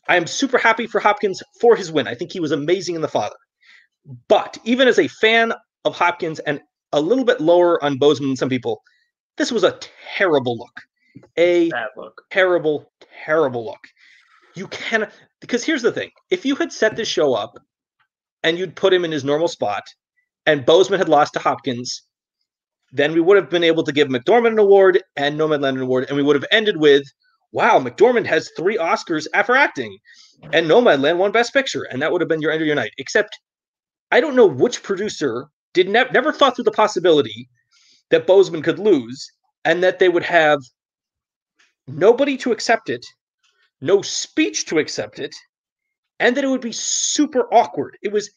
am super happy for Hopkins for his win. I think he was amazing in The Father. But even as a fan of Hopkins and a little bit lower on Boseman than some people, this was a terrible look. Bad look. Terrible, terrible look. You cannot, because here's the thing. If you had set this show up and you'd put him in his normal spot and Boseman had lost to Hopkins, then we would have been able to give McDormand an award and Nomadland an award, and we would have ended with, wow, McDormand has 3 Oscars for acting, and Nomadland won Best Picture, and that would have been your end of your night. Except, I don't know which producer never thought through the possibility that Boseman could lose, and that they would have nobody to accept it, no speech to accept it, and that it would be super awkward. It was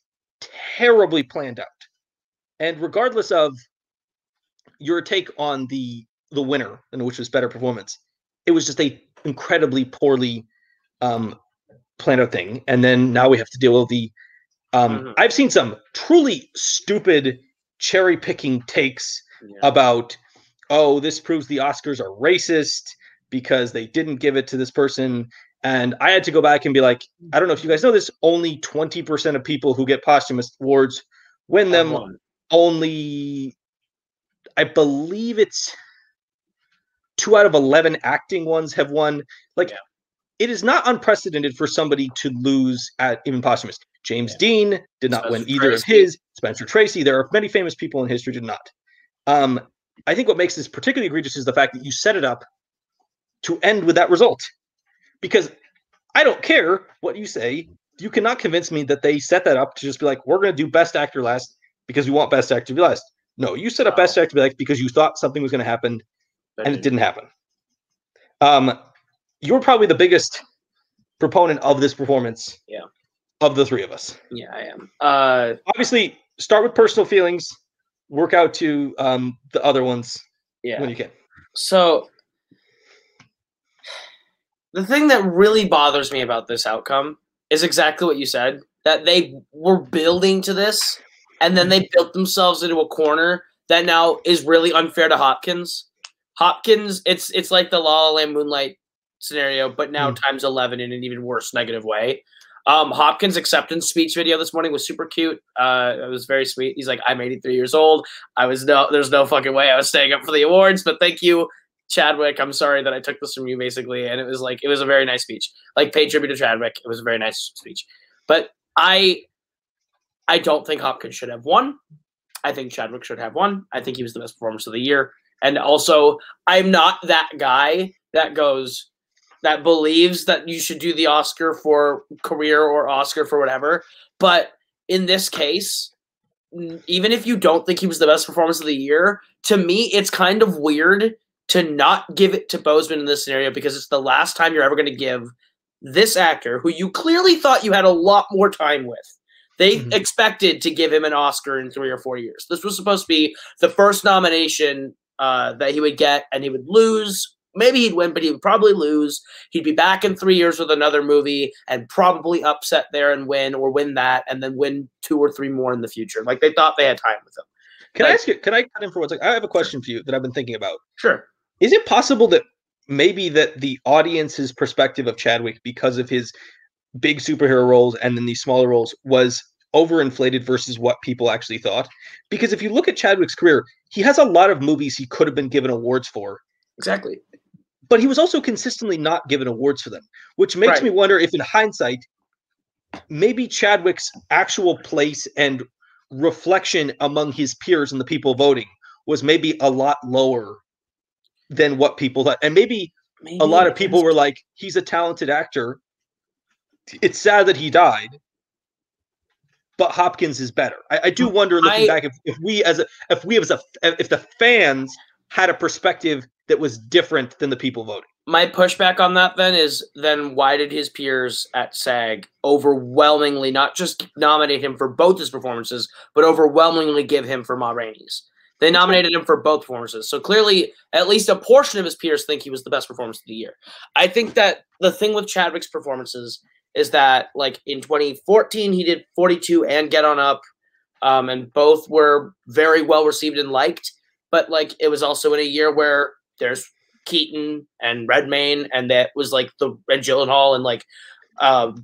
terribly planned out. And regardless of your take on the winner, and which was better performance, it was just a incredibly poorly planned out thing. And then now we have to deal with the I've seen some truly stupid cherry picking takes about, oh, this proves the Oscars are racist because they didn't give it to this person. And I had to go back and be like, I don't know if you guys know this, only 20% of people who get posthumous awards win them. Only, I believe it's 2 out of 11 acting ones have won. It is not unprecedented for somebody to lose at even posthumous. James Dean did not win either of his. Spencer Tracy. There are many famous people in history who did not. I think what makes this particularly egregious is the fact that you set it up to end with that result. Because I don't care what you say. You cannot convince me that they set that up to just be like, we're going to do Best Actor last because we want Best Actor to be last. No, you set up Best Actor to be last because you thought something was going to happen, and it didn't happen. You're probably the biggest proponent of this performance of the 3 of us. Yeah, I am. Obviously, start with personal feelings, work out to the other ones when you can. So the thing that really bothers me about this outcome is exactly what you said, that they were building to this, and then they built themselves into a corner that now is really unfair to Hopkins. Hopkins, it's like the La La Land Moonlight scenario, but now times 11 in an even worse negative way. Hopkins' acceptance speech video this morning was super cute. It was very sweet. He's like, I'm 83 years old. There's no fucking way I was staying up for the awards, but thank you, Chadwick. I'm sorry that I took this from you, basically. And it was a very nice speech. Like, paid tribute to Chadwick. It was a very nice speech. But I don't think Hopkins should have won. I think Chadwick should have won. I think he was the best performance of the year. And also, I'm not that guy that believes that you should do the Oscar for career or Oscar for whatever. But in this case, even if you don't think he was the best performance of the year, to me, it's kind of weird to not give it to Boseman in this scenario, because it's the last time you're ever going to give this actor, who you clearly thought you had a lot more time with. They expected to give him an Oscar in 3 or 4 years. This was supposed to be the first nomination that he would get, and he would lose. Maybe he'd win, but he would probably lose. He'd be back in 3 years with another movie and probably upset there and win, or win that, and then win 2 or 3 more in the future. Like, they thought they had time with him. Can I ask you, can I cut in for 1 second? I have a question for you that I've been thinking about. Sure. Is it possible that maybe that the audience's perspective of Chadwick, because of his big superhero roles and then these smaller roles, was overinflated versus what people actually thought? Because if you look at Chadwick's career, he has a lot of movies he could have been given awards for. Exactly. But he was also consistently not given awards for them, which makes me wonder if, in hindsight, maybe Chadwick's actual place and reflection among his peers and the people voting was maybe a lot lower than what people thought. And maybe a lot of people were like, he's a talented actor. It's sad that he died, but Hopkins is better. I do wonder, looking back, if the fans had a perspective that was different than the people voting. My pushback on that then why did his peers at SAG overwhelmingly not just nominate him for both his performances, but overwhelmingly give him for Ma Rainey's? They nominated him for both performances. So clearly, at least a portion of his peers think he was the best performance of the year. I think that the thing with Chadwick's performances is that, like, in 2014, he did 42 and Get On Up, and both were very well received and liked. But, like, it was also in a year where there's Keaton and Redmayne, and that was, like, and Gyllenhaal and, like,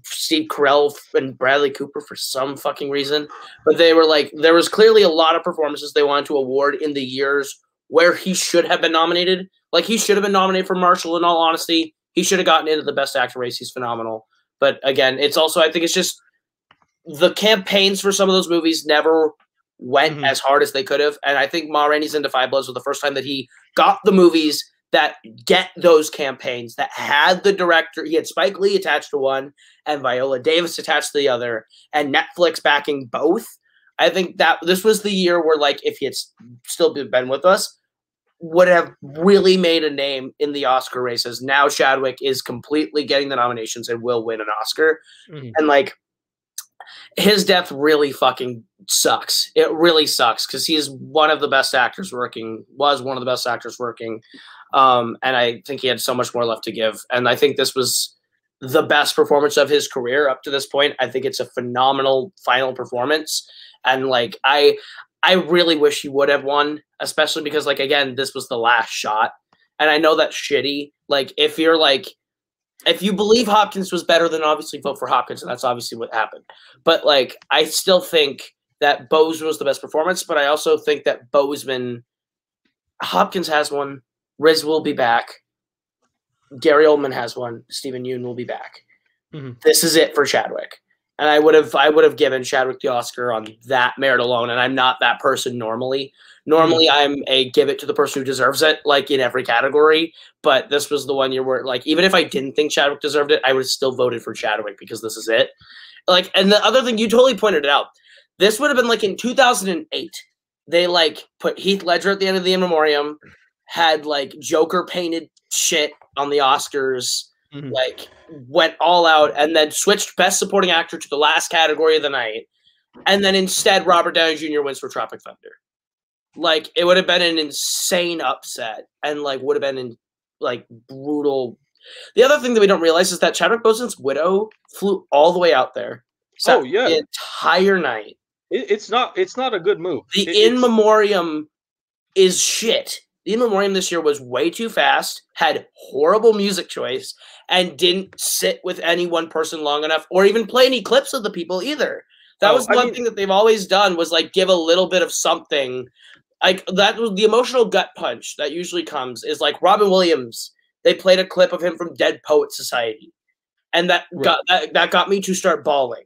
Steve Carell and Bradley Cooper for some fucking reason. But they were like, there was clearly a lot of performances they wanted to award in the years where he should have been nominated. Like, he should have been nominated for Marshall, in all honesty. He should have gotten into the Best Actor race. He's phenomenal. But again, it's also, I think it's just the campaigns for some of those movies never went as hard as they could have. And I think Ma Rainey's Into Five Bloods was the first time that he got the movies that get those campaigns, that had the director. He had Spike Lee attached to one and Viola Davis attached to the other, and Netflix backing both. I think that this was the year where, like, if he had still been with us, would have really made a name in the Oscar races. Now Chadwick is completely getting the nominations and will win an Oscar. And, like, his death really fucking sucks. It really sucks because he's one of the best actors working, was one of the best actors working. And I think he had so much more left to give. And I think this was the best performance of his career up to this point. I think it's a phenomenal final performance. And, like, I really wish he would have won, especially because, like, again, this was the last shot. And I know that's shitty. Like, if you're like, if you believe Hopkins was better, then obviously vote for Hopkins, and that's obviously what happened. But, like, I still think that Boseman was the best performance, but I also think that Hopkins has one, Riz will be back, Gary Oldman has one, Stephen Yeun will be back. This is it for Chadwick. And I would have given Chadwick the Oscar on that merit alone, and I'm not that person normally. Normally, I'm a give it to the person who deserves it, like, in every category. But this was the one year where, like, even if I didn't think Chadwick deserved it, I would have still voted for Chadwick because this is it. Like, and the other thing, you totally pointed it out. This would have been, like, in 2008. They, like, put Heath Ledger at the end of the In Memoriam, had, like, Joker painted shit on the Oscars, like, went all out, and then switched Best Supporting Actor to the last category of the night. And then instead, Robert Downey Jr. wins for Tropic Thunder. Like, it would have been an insane upset, and, like, would have been, like, brutal. The other thing that we don't realize is that Chadwick Boseman's widow flew all the way out there. The entire night. It's not a good move. The In Memoriam is shit. The In Memoriam this year was way too fast, had horrible music choice, and didn't sit with any one person long enough, or even play any clips of the people either. That was one thing that they've always done, was, like, give a little bit of something. Like, that was the emotional gut punch that usually comes, is like Robin Williams. They played a clip of him from Dead Poet Society, and that got me to start bawling.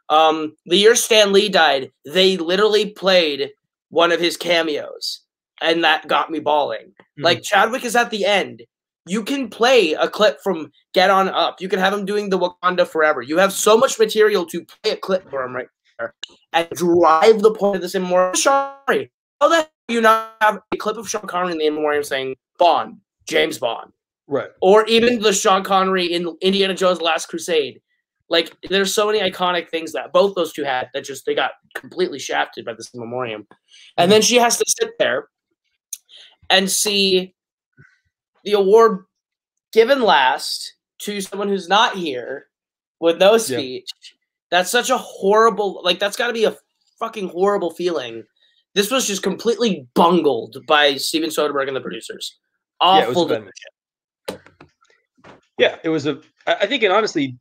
The year Stan Lee died, they literally played one of his cameos, and that got me bawling. Like, Chadwick is at the end. You can play a clip from Get On Up. You can have him doing the Wakanda Forever. You have so much material to play a clip for him right there and drive the point of this In Memoriam. Sorry, how the hell do you not have a clip of Sean Connery in the In Memoriam saying Bond, James Bond? Right. Or even the Sean Connery in Indiana Jones Last Crusade. Like, there's so many iconic things that both those two had that just, they got completely shafted by this In Memoriam. And then she has to sit there and see the award given last to someone who's not here with no speech. That's such a horrible, like, that's got to be a fucking horrible feeling. This was just completely bungled by Steven Soderbergh and the producers. Awful. It was I think, and honestly,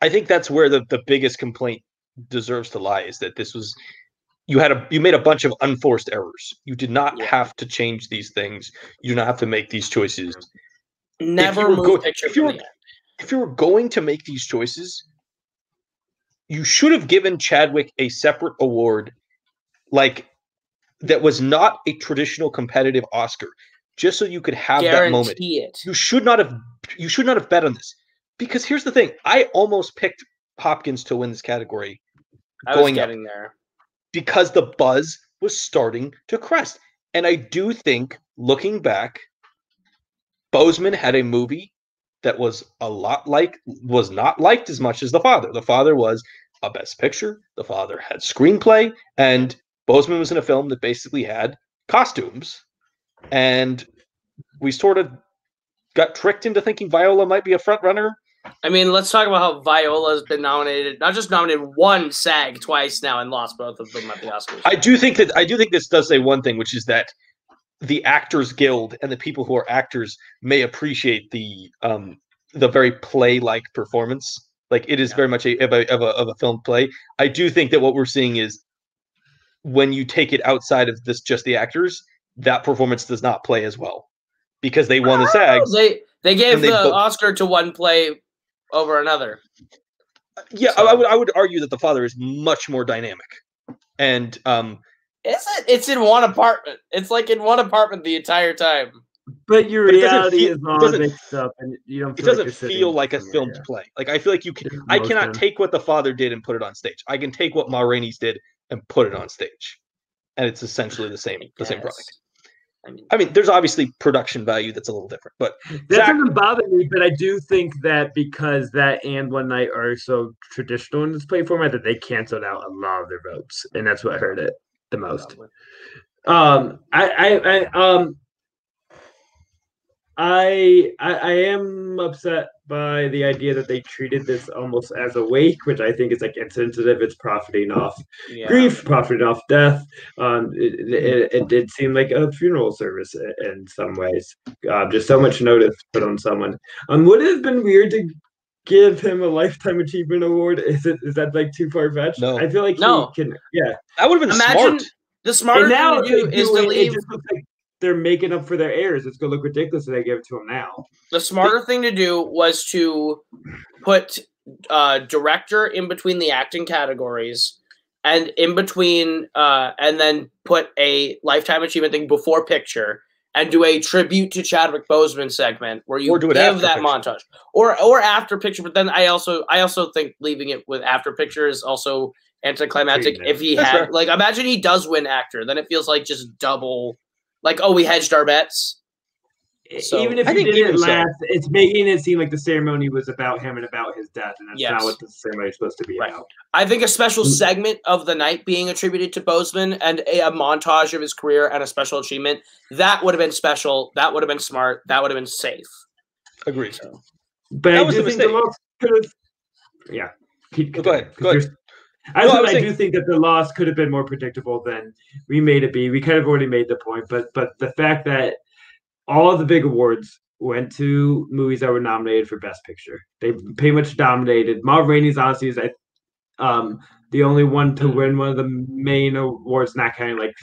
I think that's where the biggest complaint deserves to lie, is that this was, you made a bunch of unforced errors. You did not have to change these things. You do not have to make these choices. If you were going to make these choices, you should have given Chadwick a separate award, like, that was not a traditional competitive Oscar, just so you could have that moment. You should not have bet on this, because here's the thing: I almost picked Hopkins to win this category. There because the buzz was starting to crest, and I do think, looking back, Boseman had a movie that was was not liked as much as The Father. The Father was a Best Picture. The Father had screenplay, and Boseman was in a film that basically had costumes, and we sort of got tricked into thinking Viola might be a front runner. I mean, let's talk about how Viola's been nominated, not just nominated, won SAG twice now and lost both of them at the Oscars. I do think this does say one thing, which is that the Actors Guild and the people who are actors may appreciate the very play-like performance. Like, it is very much of a film play. I do think that what we're seeing is when you take it outside of this, just the actors, that performance does not play as well because they won the SAGs. They gave the Oscar to one play over another. Yeah, so. I would argue that The Father is much more dynamic, and is it? It's in one apartment. It's like in one apartment the entire time. But your reality is all mixed up, and you don't. It doesn't feel like a filmed play. Like, I feel like you can. I cannot take what The Father did and put it on stage. I can take what Ma Rainey's did and put it on stage, and it's essentially the same product. I mean, there's obviously production value that's a little different, but that doesn't bother me. But I do think that because that and One Night are so traditional in this play format that they canceled out a lot of their votes, and that's what hurt it the most. I am upset by the idea that they treated this almost as a wake, which I think is like insensitive. It's profiting off grief, profiting off death. It did seem like a funeral service in some ways. Just so much notice put on someone. Would it have been weird to give him a Lifetime Achievement Award? Is that like too far fetched? No, I feel like he can. Yeah, that would have been smart. The smarter thing to do is to leave. They're making up for their errors. It's going to look ridiculous if they give it to him now. The smarter thing to do was to put director in between the acting categories and in between, and then put a Lifetime Achievement thing before picture and do a tribute to Chadwick Boseman segment where you give that montage or after picture. But then I also think leaving it with after picture is also anticlimactic. If he had, like, imagine he does win actor, then it feels like just double. Like, we hedged our bets. So, even if he didn't laugh, it's making it seem like the ceremony was about him and about his death, and that's not what the ceremony is supposed to be about. I think a special segment of the night being attributed to Boseman and a montage of his career and a special achievement, that would have been special. That would have been smart. That would have been safe. Agreed. So, but I do think the loss could have. Yeah. Go ahead. I do think that the loss could have been more predictable than we made it be. We kind of already made the point, but the fact that all of the big awards went to movies that were nominated for Best Picture, they pretty much dominated. Ma Rainey's honestly is the only one to win one of the main awards, not kind of like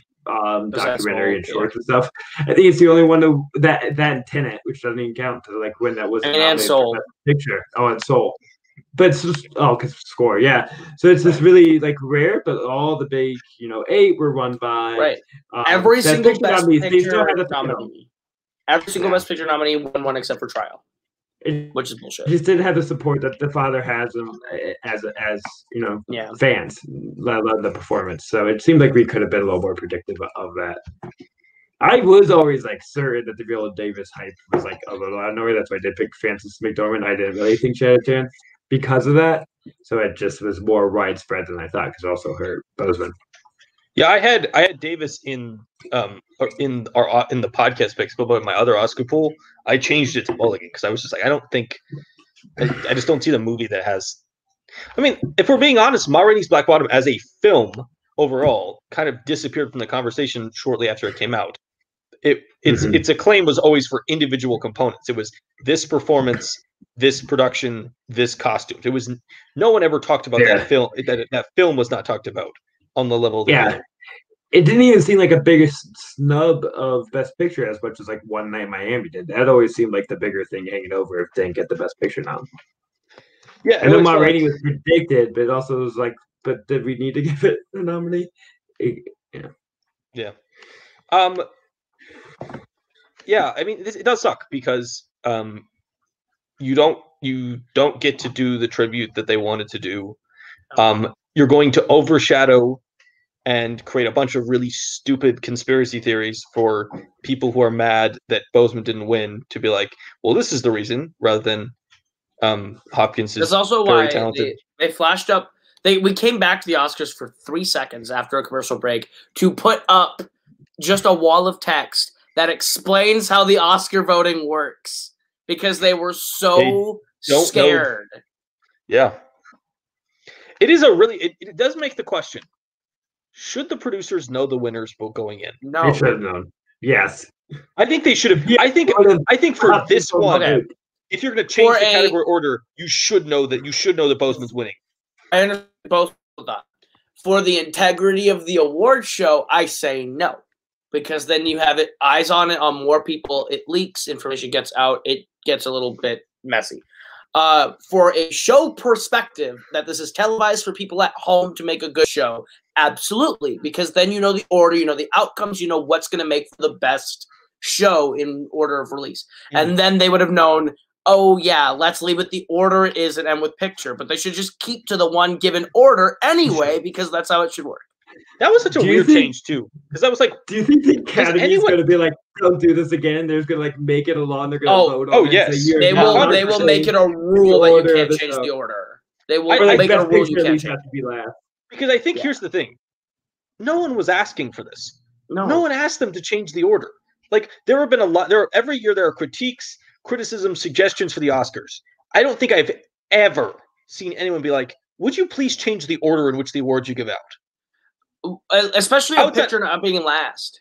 documentary and shorts and stuff. I think it's the only one that and Tenet, which doesn't even count to like win that wasn't and Soul for Best Picture. And Soul. But it's just because score, yeah. So it's just really like rare, but all the big, 8 were won by every single Best Picture nominee. Every single Best Picture nominee won one except for Trial, which is bullshit. Just didn't have the support that the Father has as fans. Love the performance. So it seemed like we could have been a little more predictive of that. I was always like certain that the Viola Davis hype was like a little out of nowhere. That's why I did pick Frances McDormand. I didn't really think she had a chance because of that. So it just was more widespread than I thought because it also hurt Boseman. Yeah, I had Davis in the podcast picks, but my other Oscar pool, I changed it to Mulligan because I was just like, I just don't see the movie that has. I mean, if we're being honest, Ma Rainey's Black Bottom as a film overall kind of disappeared from the conversation shortly after it came out. Its acclaim was always for individual components. It was this performance, this production, this costume. It was no one ever talked about that film. That film was not talked about on the level of the film. It didn't even seem like a bigger snub of Best Picture as much as like One Night in Miami did. That always seemed like the bigger thing hanging over if they didn't get the Best Picture now. Yeah, I know Ma Rainey was predicted, but it also was like, but did we need to give it a nominee? Yeah. Yeah, I mean, it does suck because you don't get to do the tribute that they wanted to do. You're going to overshadow and create a bunch of really stupid conspiracy theories for people who are mad that Boseman didn't win to be like, well, this is the reason, rather than Hopkins is That's also very why talented. They flashed up. We came back to the Oscars for 3 seconds after a commercial break to put up just a wall of text that explains how the Oscar voting works because they were so scared. Yeah. It is it does make the question. Should the producers know the winners going in? No. They should have known. Yes. I think they should have. Yeah, I think for this one, if you're going to change the category order, you should know that Boseman's winning. I understand both of that. For the integrity of the award show, I say no. Because then you have eyes on it on more people. It leaks, information gets out. It gets a little bit messy. For a show perspective, that this is televised for people at home to make a good show, absolutely. Because then you know the order, you know the outcomes, you know what's going to make for the best show in order of release. Mm-hmm. And then they would have known, oh yeah, let's leave it the order it is and end with picture. But they should just keep to the one given order anyway, because that's how it should work. That was such a weird change too, because I was like, do you think the Academy is going to be like, don't do this again? They're going to like make it a law, and they're going to vote on it. Yes, they will make it a rule that you can't change the order. They will make it a rule you can't change. Because I think here's the thing: no one was asking for this. No one asked them to change the order. Like there have been a lot. Every year there are critiques, criticisms, suggestions for the Oscars. I don't think I've ever seen anyone be like, "Would you please change the order in which the awards you give out?" Especially a picture not being last.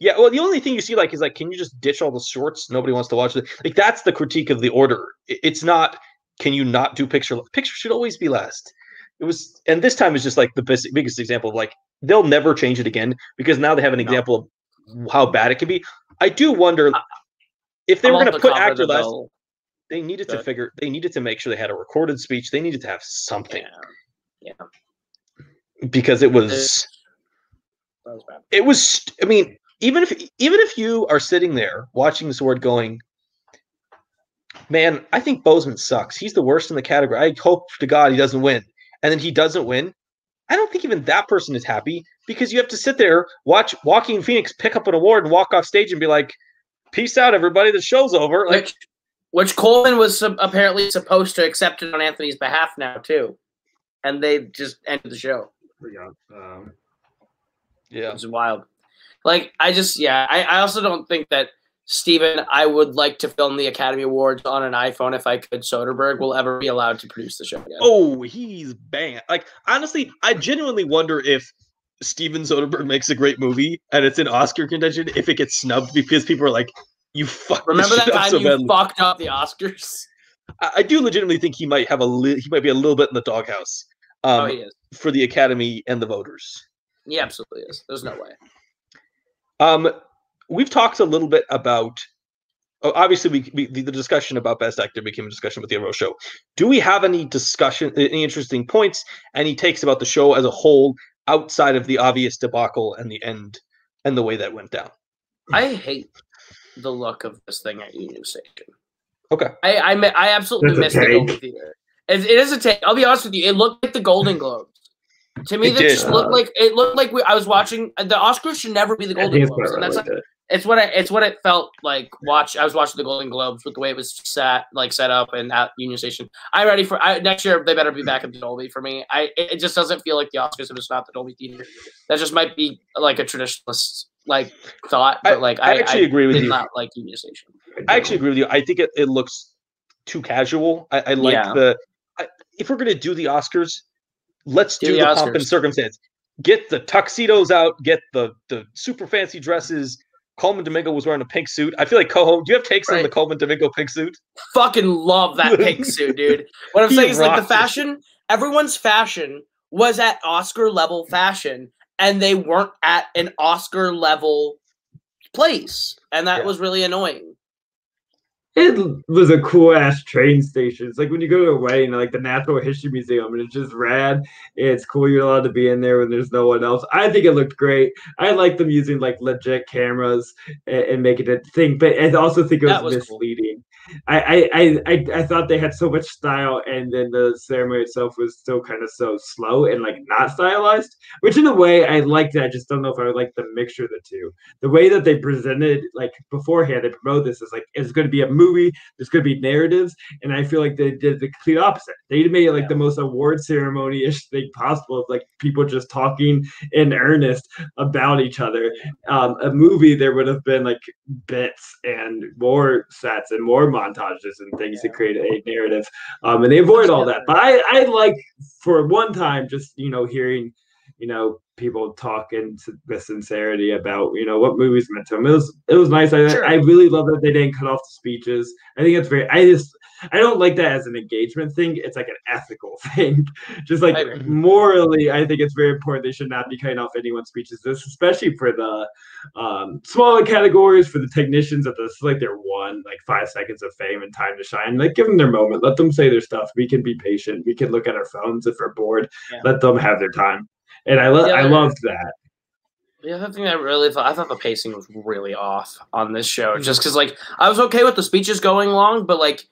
Yeah, well, the only thing you see is can you just ditch all the shorts? Nobody wants to watch it. Like that's the critique of the order. It's not. Can you not do picture? Picture should always be last. It was, and this time is just like the biggest example of they'll never change it again because now they have an example of how bad it can be. I do wonder if they were going to put actor last. They needed to figure. They needed to make sure they had a recorded speech. They needed to have something. Yeah. Because it was bad. It was. I mean, even if you are sitting there watching this award, going, "Man, I think Boseman sucks. He's the worst in the category. I hope to God he doesn't win." And then he doesn't win. I don't think even that person is happy because you have to sit there, watch Joaquin Phoenix pick up an award and walk off stage and be like, "Peace out, everybody. The show's over." Which Coleman was apparently supposed to accept it on Anthony's behalf now too, and they just ended the show. Yeah, it's wild. I also don't think that Steven, I would like to film the Academy Awards on an iPhone if I could. Soderbergh will ever be allowed to produce the show again. Oh, he's banned. Honestly, I genuinely wonder if Steven Soderbergh makes a great movie and it's in Oscar contention, if it gets snubbed because people are like, "You fucked." Remember that time you fucked up the Oscars? I do legitimately think he might be a little bit in the doghouse. He is. For the Academy and the voters. He absolutely is. There's no way. We've talked a little bit about. Obviously, the discussion about Best Actor became a discussion with the overall show. Do we have any interesting points, any takes about the show as a whole outside of the obvious debacle and the end and the way that went down? I hate the look of this thing at Union Station. Okay. I absolutely missed the Dolby Theater. It is a take. I'll be honest with you. It looked like the Golden Globes. To me, just looked like I was watching. The Oscars should never be the Golden Globes, and that's it's what it felt like. I was watching the Golden Globes with the way it was set up and at Union Station. I'm ready for next year. They better be back at the Dolby for me. It just doesn't feel like the Oscars if it's not the Dolby Theater. That just might be like a traditionalist thought, but I actually agree with you. Not like Union Station. I actually agree with you. I think it looks too casual. I like if we're gonna do the Oscars, let's do the pomp and circumstance. Get the tuxedos out. Get the super fancy dresses. Coleman Domingo was wearing a pink suit. I feel like Koho. Do you have takes on the Coleman Domingo pink suit? Fucking love that pink suit, dude. What I'm saying is the fashion. Everyone's fashion was at Oscar level fashion, and they weren't at an Oscar level place, and that was really annoying. It was a cool ass train station. It's like when you go to a wedding, the Natural History Museum, and it's just rad. It's cool you're allowed to be in there when there's no one else. I think it looked great. I like them using legit cameras and making it thing, but I also think it was misleading. I thought they had so much style, and then the ceremony itself was still kind of so slow and like not stylized. Which in a way I liked it. I just don't know if I would like the mixture of the two. The way that they presented, like beforehand, they promote this as like it's going to be a movie. There's going to be narratives, and I feel like they did the complete opposite. They made it like the most award ceremony-ish thing possible, of like people just talking in earnest about each other. A movie, there would have been like bits and more sets and more montages and things to create a narrative, and they avoid all that. But I like, for one time, just hearing people talking with sincerity about what movies meant to them. It was nice. I really love that they didn't cut off the speeches. I think it's very. I don't like that as an engagement thing. It's like an ethical thing. Just like morally, I think it's very important. They should not be cutting off anyone's speeches. This, especially for the smaller categories, for the technicians, that this is like their 5 seconds of fame and time to shine. Like, give them their moment. Let them say their stuff. We can be patient. We can look at our phones if we're bored. Yeah. Let them have their time. And I loved that. The other thing I thought the pacing was really off on this show, just because like I was okay with the speeches going long, but like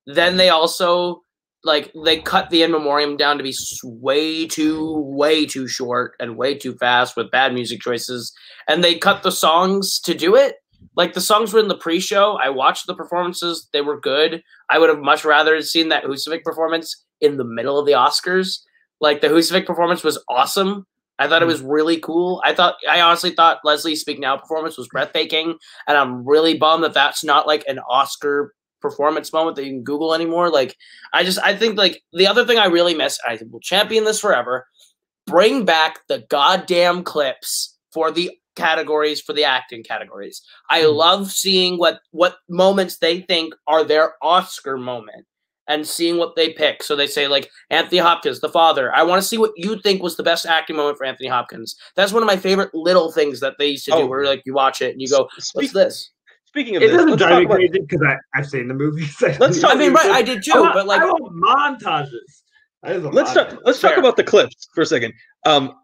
then they also they cut the in memoriam down to be way too short and way too fast with bad music choices, and they cut the songs to do it. Like, the songs were in the pre-show. I watched the performances; they were good. I would have much rather seen that Husavik performance in the middle of the Oscars. Like, the Husavik performance was awesome. I thought it was really cool. I honestly thought Leslie's Speak Now performance was breathtaking, and I'm really bummed that that's not like an Oscar performance moment that you can Google anymore. Like, I think like the other thing I really miss, I will champion this forever, bring back the goddamn clips for the categories, for the acting categories. I love seeing what moments they think are their Oscar moment, and seeing what they pick. So they say, like, Anthony Hopkins, the father. I want to see what you think was the best acting moment for Anthony Hopkins. That's one of my favorite little things that they used to do, where like you watch it and you go, what's this? Speaking of this, doesn't drive me crazy because I've seen the movies. I did too, but like, I want montages. Let's talk about the clips for a second.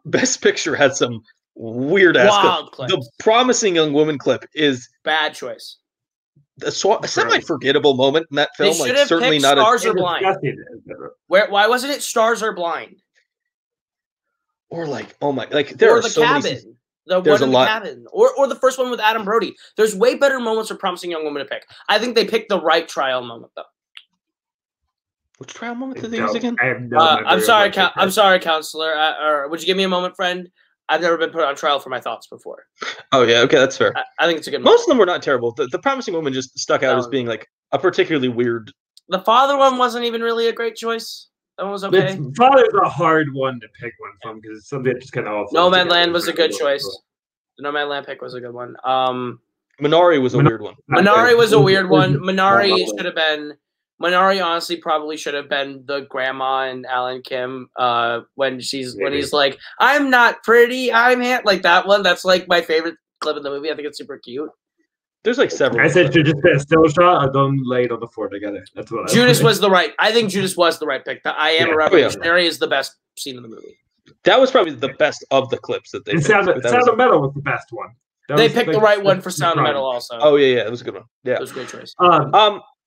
Best Picture had some weird ass clips. The Promising Young Woman clip is bad choice. A semi-forgettable moment in that film. Like, certainly not. Stars Are Blind. Why wasn't it Stars Are Blind? Or like, oh my, like there are so cabin. many. The one in the cabin, or the first one with Adam Brody. There's way better moments for Promising Young Woman to pick. I think they picked the right trial moment though. Which trial moment did they use again? I'm sorry, counselor. Or would you give me a moment, friend? I've never been put on trial for my thoughts before. Oh yeah, okay, that's fair. I think it's a good moment. Most of them were not terrible. The Promising Woman just stuck out as being like a particularly weird. The father one wasn't even really a great choice. That one was okay. Father's a hard one to pick one from because it's something that just kind of. No Man Land was a good choice. The No Man Land pick was a good one. Minari was a weird one. Minari was a weird one. Minari should have been. Minari honestly probably should have been the grandma in Alan Kim when he's like, I'm not pretty, I'm like that one. That's like my favorite clip in the movie. I think it's super cute. There's like several. I said should just be a still shot or don't lay it on the floor together. That's what Judas was the right. I think Judas was the right pick. The I Am a Revolutionary is the best scene in the movie. That was probably the best of the clips that they picked. Sound of Metal was the best one. They picked the right one for Sound of Metal also. Oh yeah, it was a good one. Yeah. It was a great choice.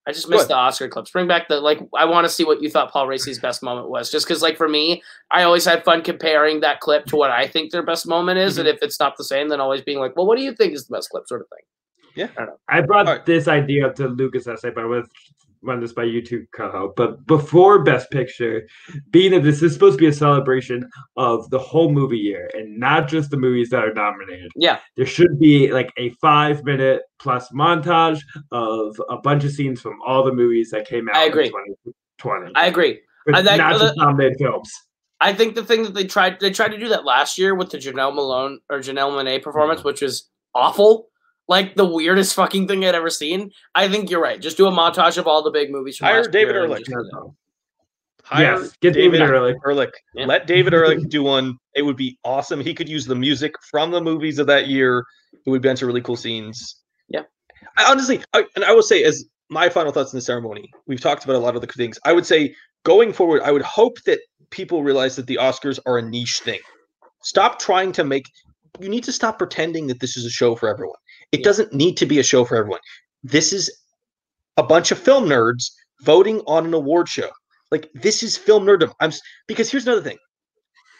I just missed the Oscar clips. Bring back I want to see what you thought Paul Raci's best moment was. Just because, like, for me, I always had fun comparing that clip to what I think their best moment is. And if it's not the same, then always being like, well, what do you think is the best clip, sort of thing. Yeah. I don't know. I brought this idea up to Lucas essay, but I was run this by YouTube Koho. But before Best Picture, being that this is supposed to be a celebration of the whole movie year and not just the movies that are nominated. Yeah. There should be like a 5-minute plus montage of a bunch of scenes from all the movies that came out in 2020. I agree. Not just nominated films. I think the thing that they tried to do that last year with the Janelle Monáe performance, which was awful. Like the weirdest fucking thing I'd ever seen. I think you're right. Just do a montage of all the big movies from last David year. Ehrlich. Get David Ehrlich. Yeah. Let David Ehrlich do one. It would be awesome. He could use the music from the movies of that year. It would be into really cool scenes. Yeah. I will say, as my final thoughts in the ceremony, we've talked about a lot of the things. I would say, going forward, I would hope that people realize that the Oscars are a niche thing. Stop trying to make. You need to stop pretending that this is a show for everyone. It doesn't need to be a show for everyone. This is a bunch of film nerds voting on an award show. Like, this is film nerdom. Because here's another thing.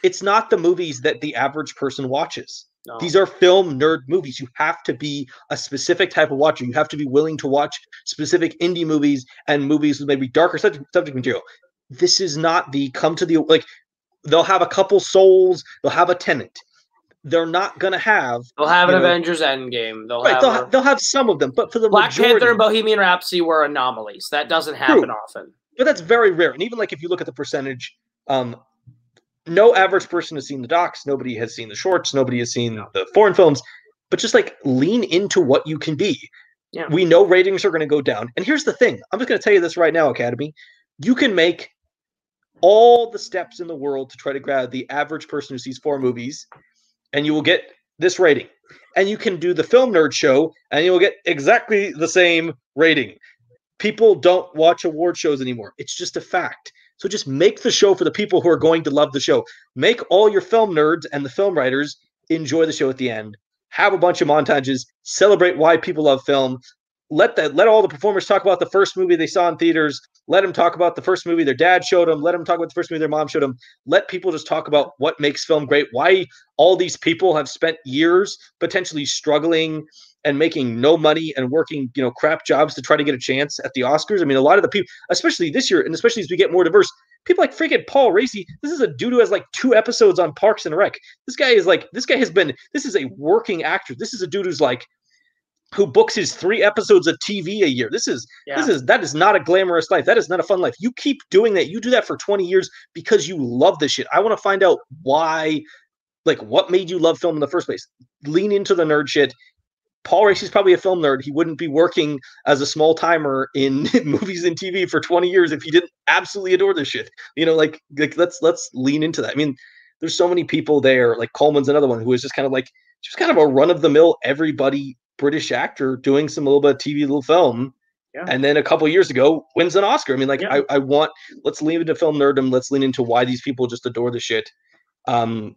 It's not the movies that the average person watches. No. These are film nerd movies. You have to be a specific type of watcher. You have to be willing to watch specific indie movies and movies with maybe darker subject material. This is not the they'll have a couple Souls, they'll have a Tenet. They're not gonna have. They'll have an Avengers Endgame. They'll have some of them, but for the Black majority, Panther and Bohemian Rhapsody were anomalies. That doesn't happen often. But that's very rare. And even like if you look at the percentage, no average person has seen the docs. Nobody has seen the shorts. Nobody has seen the foreign films. But just like lean into what you can be. Yeah. We know ratings are going to go down. And here's the thing. I'm just going to tell you this right now, Academy. You can make all the steps in the world to try to grab the average person who sees 4 movies, and you will get this rating. And you can do the Film Nerd Show, and you will get exactly the same rating. People don't watch award shows anymore. It's just a fact. So just make the show for the people who are going to love the show. Make all your film nerds and the film writers enjoy the show at the end. Have a bunch of montages. Celebrate why people love film. Let all the performers talk about the first movie they saw in theaters. Let them talk about the first movie their dad showed them. Let them talk about the first movie their mom showed them. Let people just talk about what makes film great. Why all these people have spent years potentially struggling and making no money and working, crap jobs to try to get a chance at the Oscars. I mean, a lot of the people, especially this year, and especially as we get more diverse, people like freaking Paul Raci. This is a dude who has like 2 episodes on Parks and Rec. This is a working actor. This is a dude who books his 3 episodes of TV a year. That is not a glamorous life. That is not a fun life. You keep doing that. You do that for 20 years because you love this shit. I want to find out why, what made you love film in the first place. Lean into the nerd shit. Paul Raci's probably a film nerd. He wouldn't be working as a small timer in movies and TV for 20 years if he didn't absolutely adore this shit. Let's lean into that. I mean, there's so many people there. Like Coleman's another one who is just kind of a run of the mill, everybody British actor doing some little bit of TV, little film. Yeah. And then a couple of years ago wins an Oscar. I mean, let's lean into film nerdom. Let's lean into why these people just adore the shit. And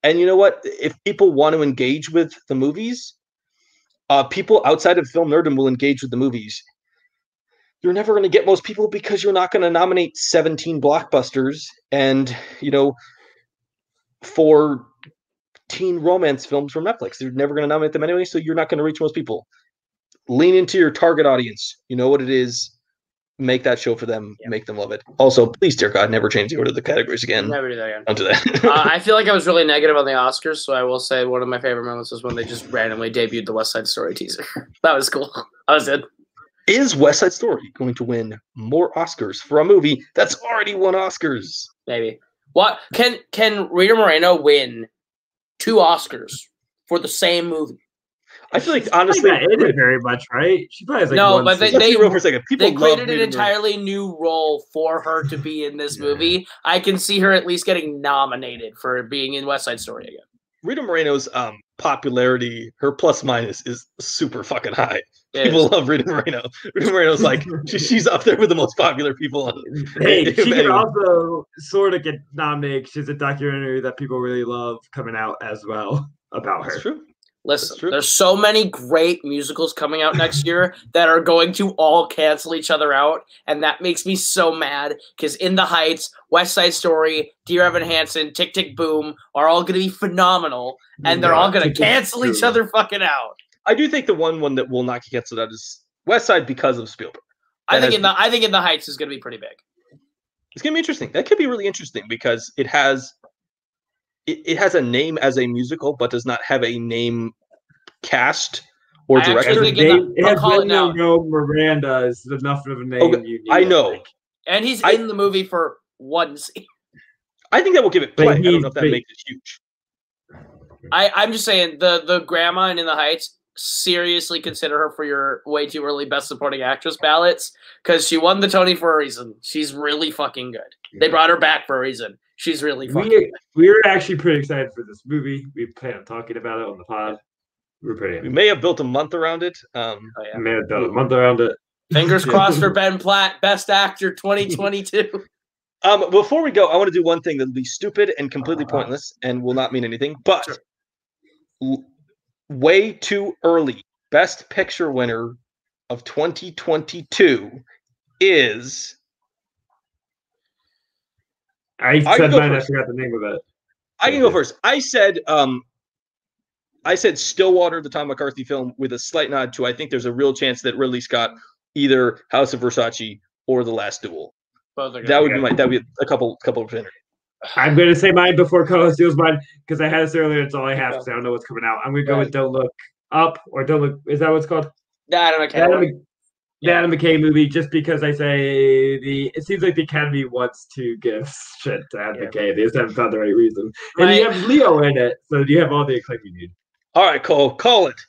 you know what? If people want to engage with the movies, people outside of film nerdom will engage with the movies. You're never going to get most people because you're not going to nominate 17 blockbusters and, 4 teen romance films from Netflix. You're never going to nominate them anyway, so you're not going to reach most people. Lean into your target audience. You know what it is. Make that show for them. Yeah. Make them love it. Also, please, dear God, never change the order of the categories again. Never do that again. Don't do that. I feel like I was really negative on the Oscars, so I will say one of my favorite moments was when they just randomly debuted the West Side Story teaser. That was cool. I was in. Is West Side Story going to win more Oscars for a movie that's already won Oscars? Maybe. What can Rita Moreno win 2 Oscars for the same movie? I feel like honestly, not in it very much, right? She probably has like no, but they created an Rita entirely new role for her to be in this movie. I can see her at least getting nominated for being in West Side Story again. Rita Moreno's popularity, her plus minus is super fucking high. People love Rita Moreno. Rita Moreno's like she's up there with the most popular people on. Hey, she can also sort of get nominated. She's a documentary that people really love coming out as well about her. That's true. Listen, there's so many great musicals coming out next year that are going to all cancel each other out, and that makes me so mad because In the Heights, West Side Story, Dear Evan Hansen, Tick Tick Boom are all going to be phenomenal, and they're all going to cancel each other fucking out. I do think the one that will not get canceled out is West Side because of Spielberg. I think In the Heights is going to be pretty big. It's going to be interesting. That could be really interesting because it has a name as a musical, but does not have a name cast or director. Miranda is enough of a name. Okay, you need, I know. And he's in the movie for 1 scene. I think that will give it play. I don't know if that makes it huge. I'm just saying, the grandma in the Heights, seriously consider her for your way too early Best Supporting Actress ballots because she won the Tony for a reason. She's really fucking good. They brought her back for a reason. She's really fucking good. We're actually pretty excited for this movie. We plan on talking about it on the pod. We may have built a month around it. We may have done a month around it. Fingers crossed for Ben Platt, Best Actor 2022. Before we go, I want to do one thing that'll be stupid and completely pointless and will not mean anything, but way too early. Best Picture winner of 2022 is. I said mine. I forgot the name of it. I can go first. I said Stillwater, the Tom McCarthy film, with a slight nod to I think there's a real chance that Ridley Scott either House of Versace or The Last Duel. That would be a couple of entries. I'm going to say mine before Koho steals mine because I had this earlier. It's all I have because I don't know what's coming out. I'm going to go with Don't Look Up or Don't Look. Is that what it's called? The Adam McKay movie. Just because I say it seems like the Academy wants to give shit to Adam McKay. They just haven't found the right reason. And you have Leo in it, so you have all the acclaim you need. All right, Cole, call it.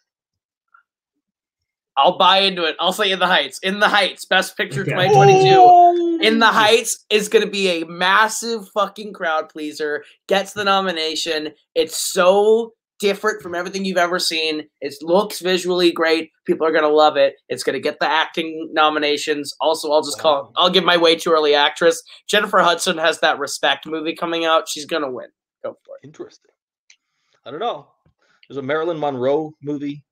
I'll buy into it. I'll say In the Heights. In the Heights, Best Picture 2022. In the Heights is going to be a massive fucking crowd pleaser. Gets the nomination. It's so different from everything you've ever seen. It looks visually great. People are going to love it. It's going to get the acting nominations. Also, I'll give my way too early actress. Jennifer Hudson has that Respect movie coming out. She's going to win. Go for it. Interesting. I don't know. There's a Marilyn Monroe movie.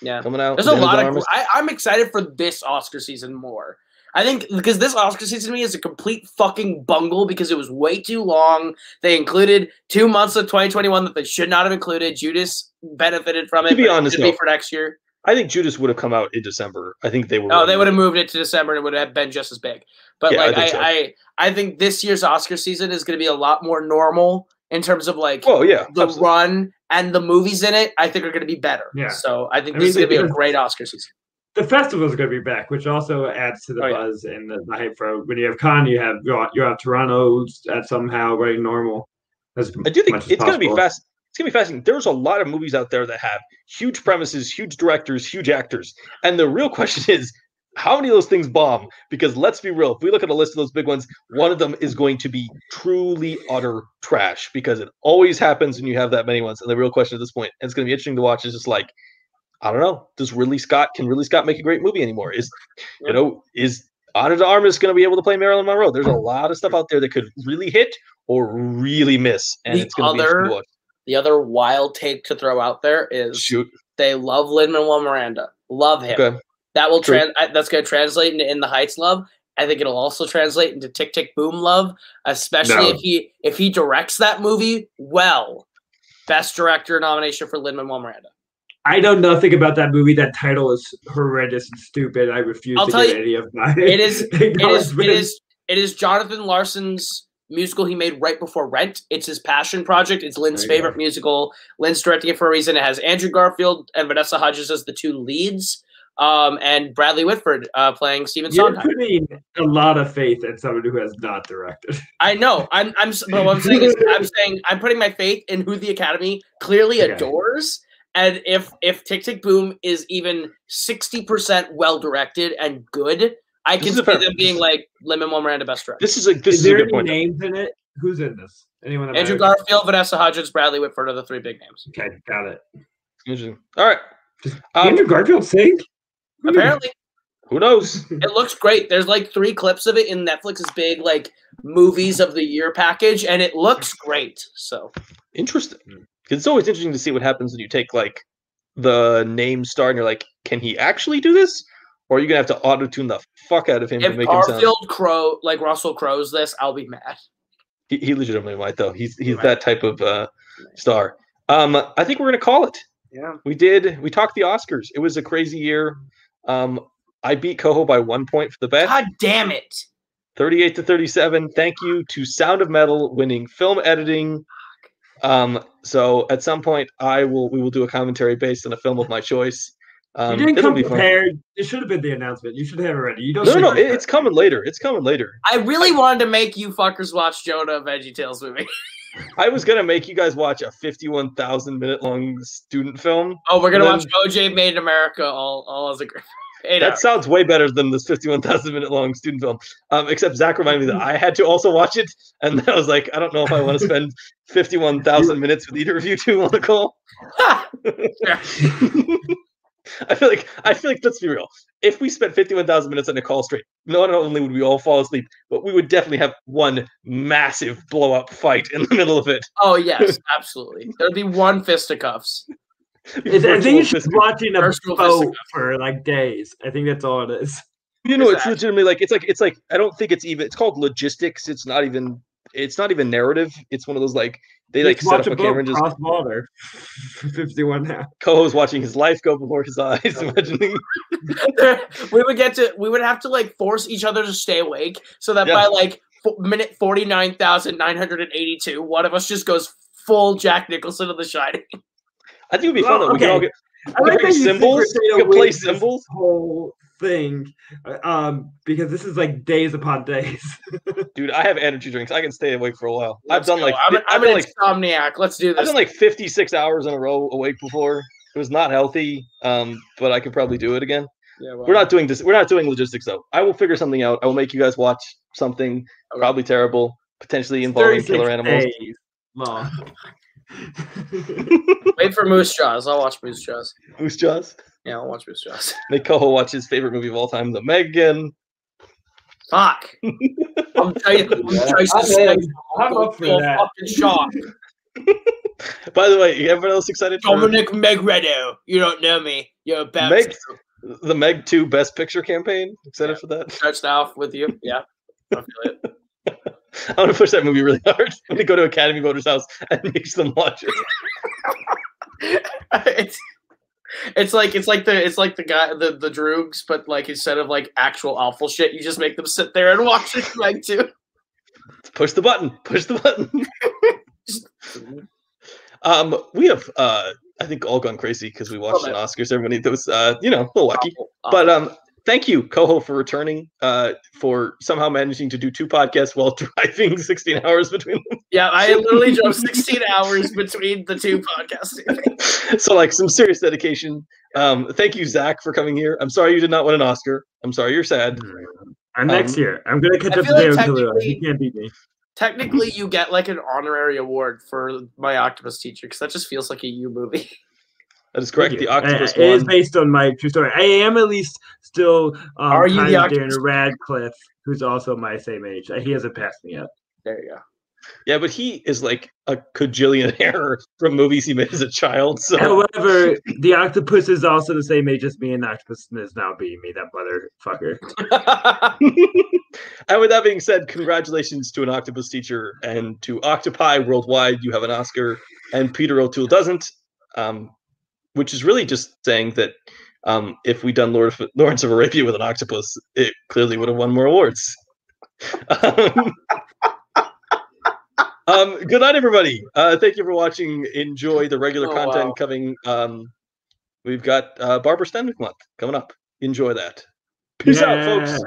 Coming out. There's a lot of. I'm excited for this Oscar season more. I think because this Oscar season to me is a complete fucking bungle because it was way too long. They included 2 months of 2021 that they should not have included. Judas benefited from it. To be honest, for next year. I think Judas would have come out in December. I think they would. Oh, they would have moved it to December and it would have been just as big. But I think this year's Oscar season is going to be a lot more normal in terms of the run and the movies in it. I think are going to be better. Yeah. So I think this is going to be a great Oscar season. The festival is going to be back, which also adds to the buzz and the hype for when you have Cannes, you have Toronto at somehow running normal. I do think it's going to be fast. It's going to be fascinating. There's a lot of movies out there that have huge premises, huge directors, huge actors. And the real question is, how many of those things bomb? Because let's be real. If we look at a list of those big ones, one of them is going to be truly utter trash because it always happens when you have that many ones. And the real question at this point, and it's going to be interesting to watch, is just like, I don't know. Can Ridley Scott make a great movie anymore? Is Ana de Armas going to be able to play Marilyn Monroe? There's a lot of stuff out there that could really hit or really miss. And it's going to be interesting to watch. The other wild take to throw out there is they love Lin-Manuel Miranda. Love him. Okay. That will that's going to translate into In the Heights love. I think it'll also translate into Tick Tick Boom love, especially if he directs that movie well. Best director nomination for Lin-Manuel Miranda. I know nothing about that movie. That title is horrendous and stupid. I refuse to get any of mine. It is Jonathan Larson's musical he made right before Rent. It's his passion project. It's Lynn's favorite musical. Lynn's directing it for a reason. It has Andrew Garfield and Vanessa Hudgens as the two leads. And Bradley Whitford playing Stephen Sondheim. You're putting a lot of faith in someone who has not directed. I know. But what I'm saying is, I'm putting my faith in who the Academy clearly adores. And if Tick Tick Boom is even 60% well directed and good, I can see them being like Lin-Manuel Miranda best director. Is there any names in it? Who's in this? Anyone? Andrew Garfield, Vanessa Hudgens, Bradley Whitford are the three big names. Okay, got it. Interesting. All right. Andrew Garfield sing? Apparently. Who knows? It looks great. There's like 3 clips of it in Netflix's big like movies of the year package, and it looks great. So interesting. It's always interesting to see what happens when you take like the name star and you're like, can he actually do this? Or are you gonna have to auto-tune the fuck out of him to make him sound? If Russell Crowe's this, I'll be mad. He legitimately might though. He's that type of star. I think we're gonna call it. Yeah. We talked the Oscars. It was a crazy year. I beat Koho by 1 point for the bet. God damn it. 38-37. Thank you to Sound of Metal winning film editing. So at some point we will do a commentary based on a film of my choice. You didn't come prepared. It should have been the announcement. You should have it ready. You don't. No. It's coming later. It's coming later. I really wanted to make you fuckers watch Jonah VeggieTales movie. I was gonna make you guys watch a 51,000 minute long student film. Oh, we're gonna watch OJ Made in America all as a group. That sounds way better than this 51,000 minute long student film. Except Zack reminded me that I had to also watch it, and I was like, I don't know if I want to spend 51,000 minutes with either of you two on the call. I feel like let's be real. If we spent 51,000 minutes on a call straight, not only would we all fall asleep, but we would definitely have one massive blow up fight in the middle of it. Oh yes, absolutely. There'd be one fisticuffs. I think it's just watching a boat for like days. I think that's all it is. You know, it's legitimately like it's like I don't think it's called logistics. It's not even narrative. It's one of those like they like set up a camera and just cross water. 51 now. Koho's watching his life go before his eyes, imagining. we would have to like force each other to stay awake so that by like minute 49,982, one of us just goes full Jack Nicholson of The Shining. I think it'd be fun. We could all get symbols. We could play symbols. Whole thing, because this is like days upon days. Dude, I have energy drinks. I can stay awake for a while. I'm an insomniac. Let's do this. I've done like 56 hours in a row awake before. It was not healthy, but I could probably do it again. Yeah, well, we're not doing this. We're not doing logistics though. I will figure something out. I will make you guys watch something probably terrible, potentially involving killer animals. Long. Wait for Moose Jaws. I'll watch Moose Jaws. Moose Jaws? Yeah, I'll watch Moose Jaws. Make Koho watch his favorite movie of all time, The Meg again. Fuck. I'm up for that. Fucking shock. By the way, everyone else excited for Dominic Megredo. You don't know me. You're about the Meg 2 Best Picture campaign. Excited for that? Starts now with you. Yeah. I feel it. I want to push that movie really hard. I'm going to go to Academy Voters' house and make them watch it. It's like the guy the droogs, but like instead of like actual awful shit, you just make them sit there and watch it like too. Push the button. We have I think all gone crazy because we watched an Oscars. Everybody that was a little lucky. But thank you, Koho, for returning, for somehow managing to do 2 podcasts while driving 16 hours between them. Yeah, I literally drove 16 hours between the 2 podcasts. So, like, some serious dedication. Thank you, Zack, for coming here. I'm sorry you did not win an Oscar. I'm sorry you're sad. Next year. I'm going to catch up to Dale Kaluuya. He can't beat me. Technically, you get, like, an honorary award for My Octopus Teacher, because that just feels like a you movie. That is correct. The Octopus It is based on my true story. I am at least still Daniel Radcliffe, who's also my same age. He hasn't passed me yet. There you go. Yeah, but he is like a cajillionaire from movies he made as a child. So, however, the octopus is also the same age as me, and the octopus is now beating me. That motherfucker. And with that being said, congratulations to An Octopus Teacher and to Octopi worldwide. You have an Oscar, and Peter O'Toole doesn't. Which is really just saying that if we'd done Lawrence of Arabia with an octopus, it clearly would have won more awards. Good night, everybody. Thank you for watching. Enjoy the regular content coming. We've got Barbara Stanwyck month coming up. Enjoy that. Peace out, folks.